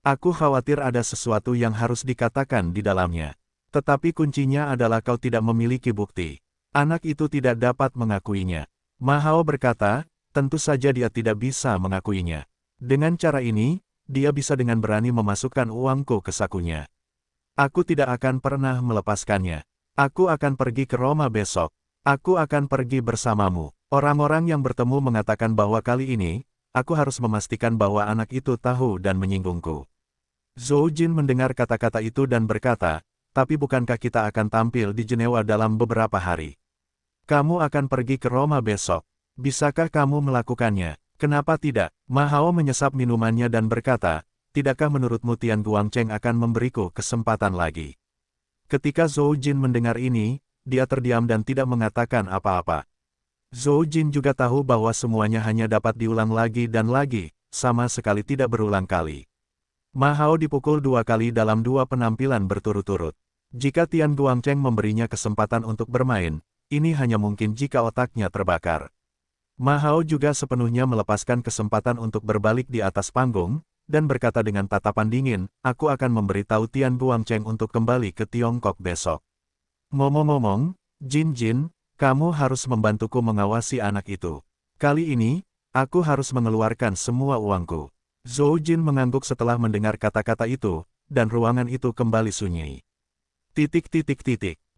Aku khawatir ada sesuatu yang harus dikatakan di dalamnya. Tetapi kuncinya adalah kau tidak memiliki bukti. Anak itu tidak dapat mengakuinya. Ma Hao berkata, tentu saja dia tidak bisa mengakuinya. Dengan cara ini, dia bisa dengan berani memasukkan uangku ke sakunya. Aku tidak akan pernah melepaskannya. Aku akan pergi ke Roma besok. Aku akan pergi bersamamu. Orang-orang yang bertemu mengatakan bahwa kali ini, aku harus memastikan bahwa anak itu tahu dan menyinggungku. Zhou Jin mendengar kata-kata itu dan berkata, tapi bukankah kita akan tampil di Jenewa dalam beberapa hari? Kamu akan pergi ke Roma besok. Bisakah kamu melakukannya? Kenapa tidak? Ma Hao menyesap minumannya dan berkata, tidakkah menurutmu Tian Guangcheng akan memberiku kesempatan lagi? Ketika Zhou Jin mendengar ini, dia terdiam dan tidak mengatakan apa-apa. Zhou Jin juga tahu bahwa semuanya hanya dapat diulang lagi dan lagi, sama sekali tidak berulang kali. Ma Hao dipukul 2 kali dalam 2 penampilan berturut-turut. Jika Tian Guangcheng memberinya kesempatan untuk bermain, ini hanya mungkin jika otaknya terbakar. Ma Hao juga sepenuhnya melepaskan kesempatan untuk berbalik di atas panggung, dan berkata dengan tatapan dingin, aku akan memberitahu Tian Guangcheng untuk kembali ke Tiongkok besok. Ngomong-ngomong, Jin Jin, Kamu harus membantuku mengawasi anak itu. Kali ini, aku harus mengeluarkan semua uangku. Zhou Jin mengangguk setelah mendengar kata-kata itu, dan ruangan itu kembali sunyi.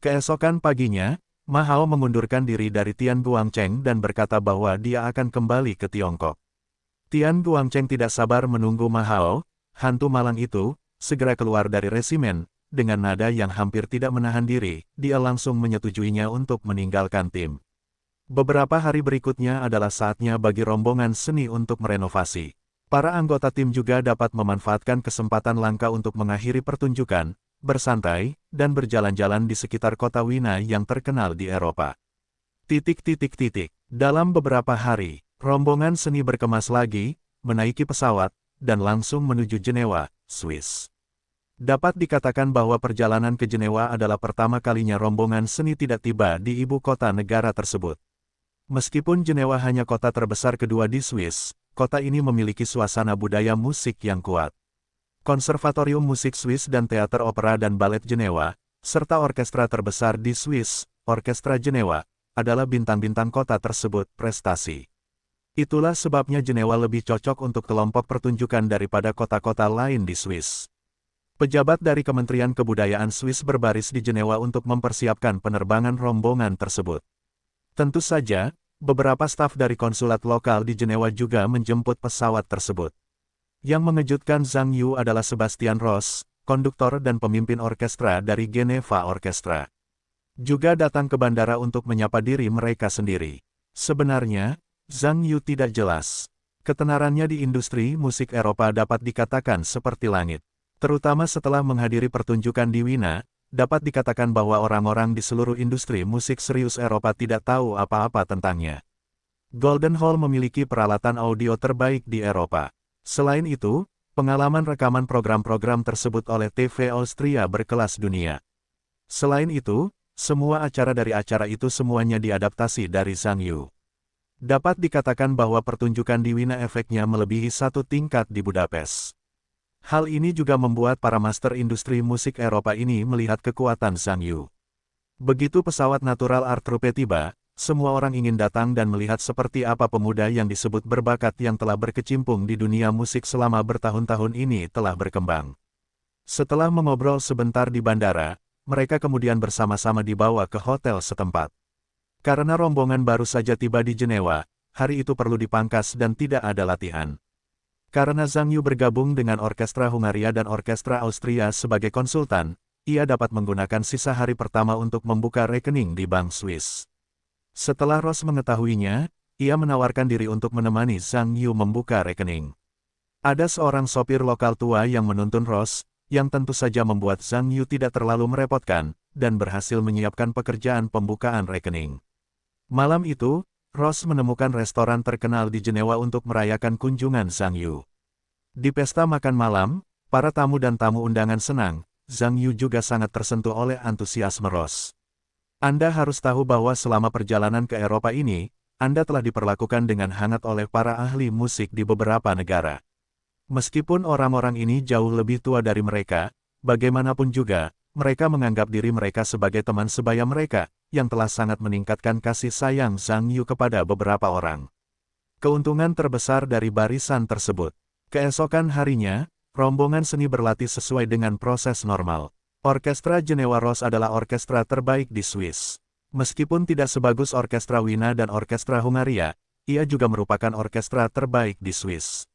Keesokan paginya, Ma Hao mengundurkan diri dari Tian Guangcheng dan berkata bahwa dia akan kembali ke Tiongkok. Tian Guangcheng tidak sabar menunggu Ma Hao, hantu malang itu, segera keluar dari resimen. Dengan nada yang hampir tidak menahan diri, dia langsung menyetujuinya untuk meninggalkan tim. Beberapa hari berikutnya adalah saatnya bagi rombongan seni untuk merenovasi. Para anggota tim juga dapat memanfaatkan kesempatan langka untuk mengakhiri pertunjukan, bersantai, dan berjalan-jalan di sekitar kota Wina yang terkenal di Eropa. Dalam beberapa hari, rombongan seni berkemas lagi, menaiki pesawat, dan langsung menuju Jenewa, Swiss. Dapat dikatakan bahwa perjalanan ke Jenewa adalah pertama kalinya rombongan seni tidak tiba di ibu kota negara tersebut. Meskipun Jenewa hanya kota terbesar kedua di Swiss, kota ini memiliki suasana budaya musik yang kuat. Konservatorium Musik Swiss dan Teater Opera dan Balet Jenewa, serta orkestra terbesar di Swiss, Orkestra Jenewa, adalah bintang-bintang kota tersebut prestasi. Itulah sebabnya Jenewa lebih cocok untuk kelompok pertunjukan daripada kota-kota lain di Swiss. Pejabat dari Kementerian Kebudayaan Swiss berbaris di Jenewa untuk mempersiapkan penerbangan rombongan tersebut. Tentu saja, beberapa staf dari konsulat lokal di Jenewa juga menjemput pesawat tersebut. Yang mengejutkan Zhang Yu adalah Sebastian Ross, konduktor dan pemimpin orkestra dari Geneva Orchestra. Juga datang ke bandara untuk menyapa diri mereka sendiri. Sebenarnya, Zhang Yu tidak jelas. Ketenarannya di industri musik Eropa dapat dikatakan seperti langit. Terutama setelah menghadiri pertunjukan di Wina, dapat dikatakan bahwa orang-orang di seluruh industri musik serius Eropa tidak tahu apa-apa tentangnya. Golden Hall memiliki peralatan audio terbaik di Eropa. Selain itu, pengalaman rekaman program-program tersebut oleh TV Austria berkelas dunia. Selain itu, semua acara dari acara itu semuanya diadaptasi dari Zhang Yu. Dapat dikatakan bahwa pertunjukan di Wina efeknya melebihi satu tingkat di Budapest. Hal ini juga membuat para master industri musik Eropa ini melihat kekuatan Zhang Yu. Begitu pesawat Natural Art Troupe tiba, semua orang ingin datang dan melihat seperti apa pemuda yang disebut berbakat yang telah berkecimpung di dunia musik selama bertahun-tahun ini telah berkembang. Setelah mengobrol sebentar di bandara, mereka kemudian bersama-sama dibawa ke hotel setempat. Karena rombongan baru saja tiba di Jenewa, hari itu perlu dipangkas dan tidak ada latihan. Karena Zhang Yu bergabung dengan Orkestra Hungaria dan Orkestra Austria sebagai konsultan, ia dapat menggunakan sisa hari pertama untuk membuka rekening di Bank Swiss. Setelah Ross mengetahuinya, ia menawarkan diri untuk menemani Zhang Yu membuka rekening. Ada seorang sopir lokal tua yang menuntun Ross, yang tentu saja membuat Zhang Yu tidak terlalu merepotkan, dan berhasil menyiapkan pekerjaan pembukaan rekening. Malam itu, Ross menemukan restoran terkenal di Jenewa untuk merayakan kunjungan Zhang Yu. Di pesta makan malam, para tamu dan tamu undangan senang, Zhang Yu juga sangat tersentuh oleh antusiasme Ross. Anda harus tahu bahwa selama perjalanan ke Eropa ini, Anda telah diperlakukan dengan hangat oleh para ahli musik di beberapa negara. Meskipun orang-orang ini jauh lebih tua dari mereka, bagaimanapun juga, mereka menganggap diri mereka sebagai teman sebaya mereka, yang telah sangat meningkatkan kasih sayang Zhang Yu kepada beberapa orang. Keuntungan terbesar dari barisan tersebut. Keesokan harinya, rombongan seni berlatih sesuai dengan proses normal. Orkestra Jenewa Ross adalah orkestra terbaik di Swiss. Meskipun tidak sebagus Orkestra Wina dan Orkestra Hungaria, ia juga merupakan orkestra terbaik di Swiss.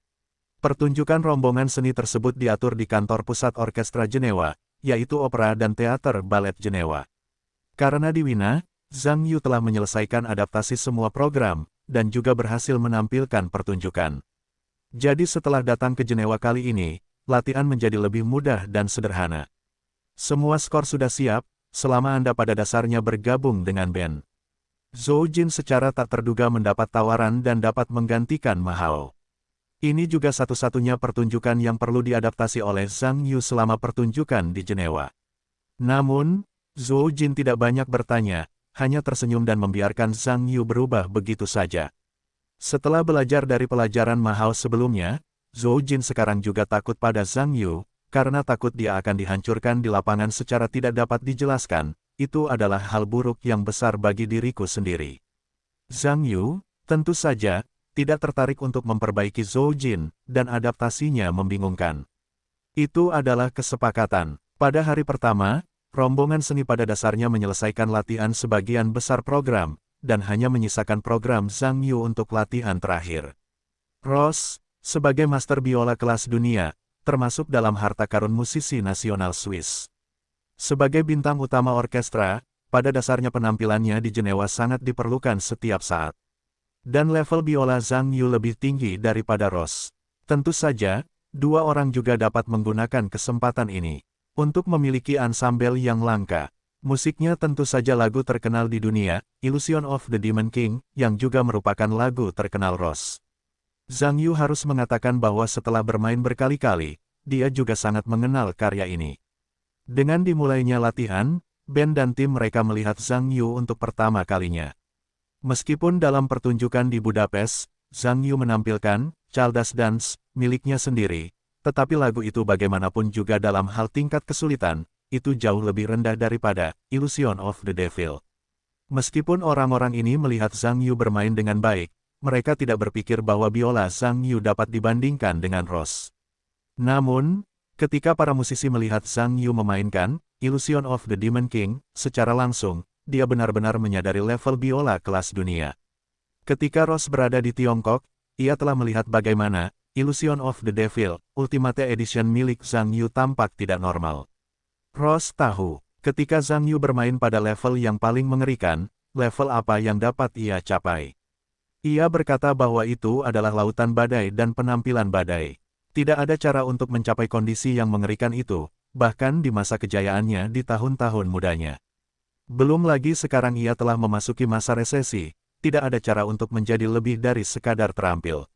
Pertunjukan rombongan seni tersebut diatur di kantor pusat Orkestra Jenewa, yaitu Opera dan Teater Balet Jenewa. Karena di Wina, Zhang Yu telah menyelesaikan adaptasi semua program, dan juga berhasil menampilkan pertunjukan. Jadi setelah datang ke Jenewa kali ini, latihan menjadi lebih mudah dan sederhana. Semua skor sudah siap, selama Anda pada dasarnya bergabung dengan band. Zhou Jin secara tak terduga mendapat tawaran dan dapat menggantikan Ma Hao. Ini juga satu-satunya pertunjukan yang perlu diadaptasi oleh Zhang Yu selama pertunjukan di Jenewa. Namun, Zhou Jin tidak banyak bertanya, hanya tersenyum dan membiarkan Zhang Yu berubah begitu saja. Setelah belajar dari pelajaran Ma Hao sebelumnya, Zhou Jin sekarang juga takut pada Zhang Yu, karena takut dia akan dihancurkan di lapangan secara tidak dapat dijelaskan, itu adalah hal buruk yang besar bagi diriku sendiri. Zhang Yu, tentu saja, tidak tertarik untuk memperbaiki Zhou Jin, dan adaptasinya membingungkan. Itu adalah kesepakatan. Pada hari pertama, rombongan seni pada dasarnya menyelesaikan latihan sebagian besar program, dan hanya menyisakan program Zhang Yu untuk latihan terakhir. Ross, sebagai master biola kelas dunia, termasuk dalam harta karun musisi nasional Swiss. Sebagai bintang utama orkestra, pada dasarnya penampilannya di Jenewa sangat diperlukan setiap saat. Dan level biola Zhang Yu lebih tinggi daripada Ross. Tentu saja, dua orang juga dapat menggunakan kesempatan ini untuk memiliki ansambel yang langka. Musiknya tentu saja lagu terkenal di dunia, Illusion of the Demon King, yang juga merupakan lagu terkenal Ross. Zhang Yu harus mengatakan bahwa setelah bermain berkali-kali, dia juga sangat mengenal karya ini. Dengan dimulainya latihan, band dan tim mereka melihat Zhang Yu untuk pertama kalinya. Meskipun dalam pertunjukan di Budapest, Zhang Yu menampilkan Childish Dance miliknya sendiri, tetapi lagu itu bagaimanapun juga dalam hal tingkat kesulitan, itu jauh lebih rendah daripada Illusion of the Devil. Meskipun orang-orang ini melihat Zhang Yu bermain dengan baik, mereka tidak berpikir bahwa biola Zhang Yu dapat dibandingkan dengan Ross. Namun, ketika para musisi melihat Zhang Yu memainkan Illusion of the Demon King secara langsung, dia benar-benar menyadari level biola kelas dunia. Ketika Ross berada di Tiongkok, ia telah melihat bagaimana Illusion of the Devil, Ultimate Edition milik Zhang Yu tampak tidak normal. Ross tahu, ketika Zhang Yu bermain pada level yang paling mengerikan, level apa yang dapat ia capai. Ia berkata bahwa itu adalah lautan badai dan penampilan badai. Tidak ada cara untuk mencapai kondisi yang mengerikan itu, bahkan di masa kejayaannya di tahun-tahun mudanya. Belum lagi sekarang ia telah memasuki masa resesi, tidak ada cara untuk menjadi lebih dari sekadar terampil.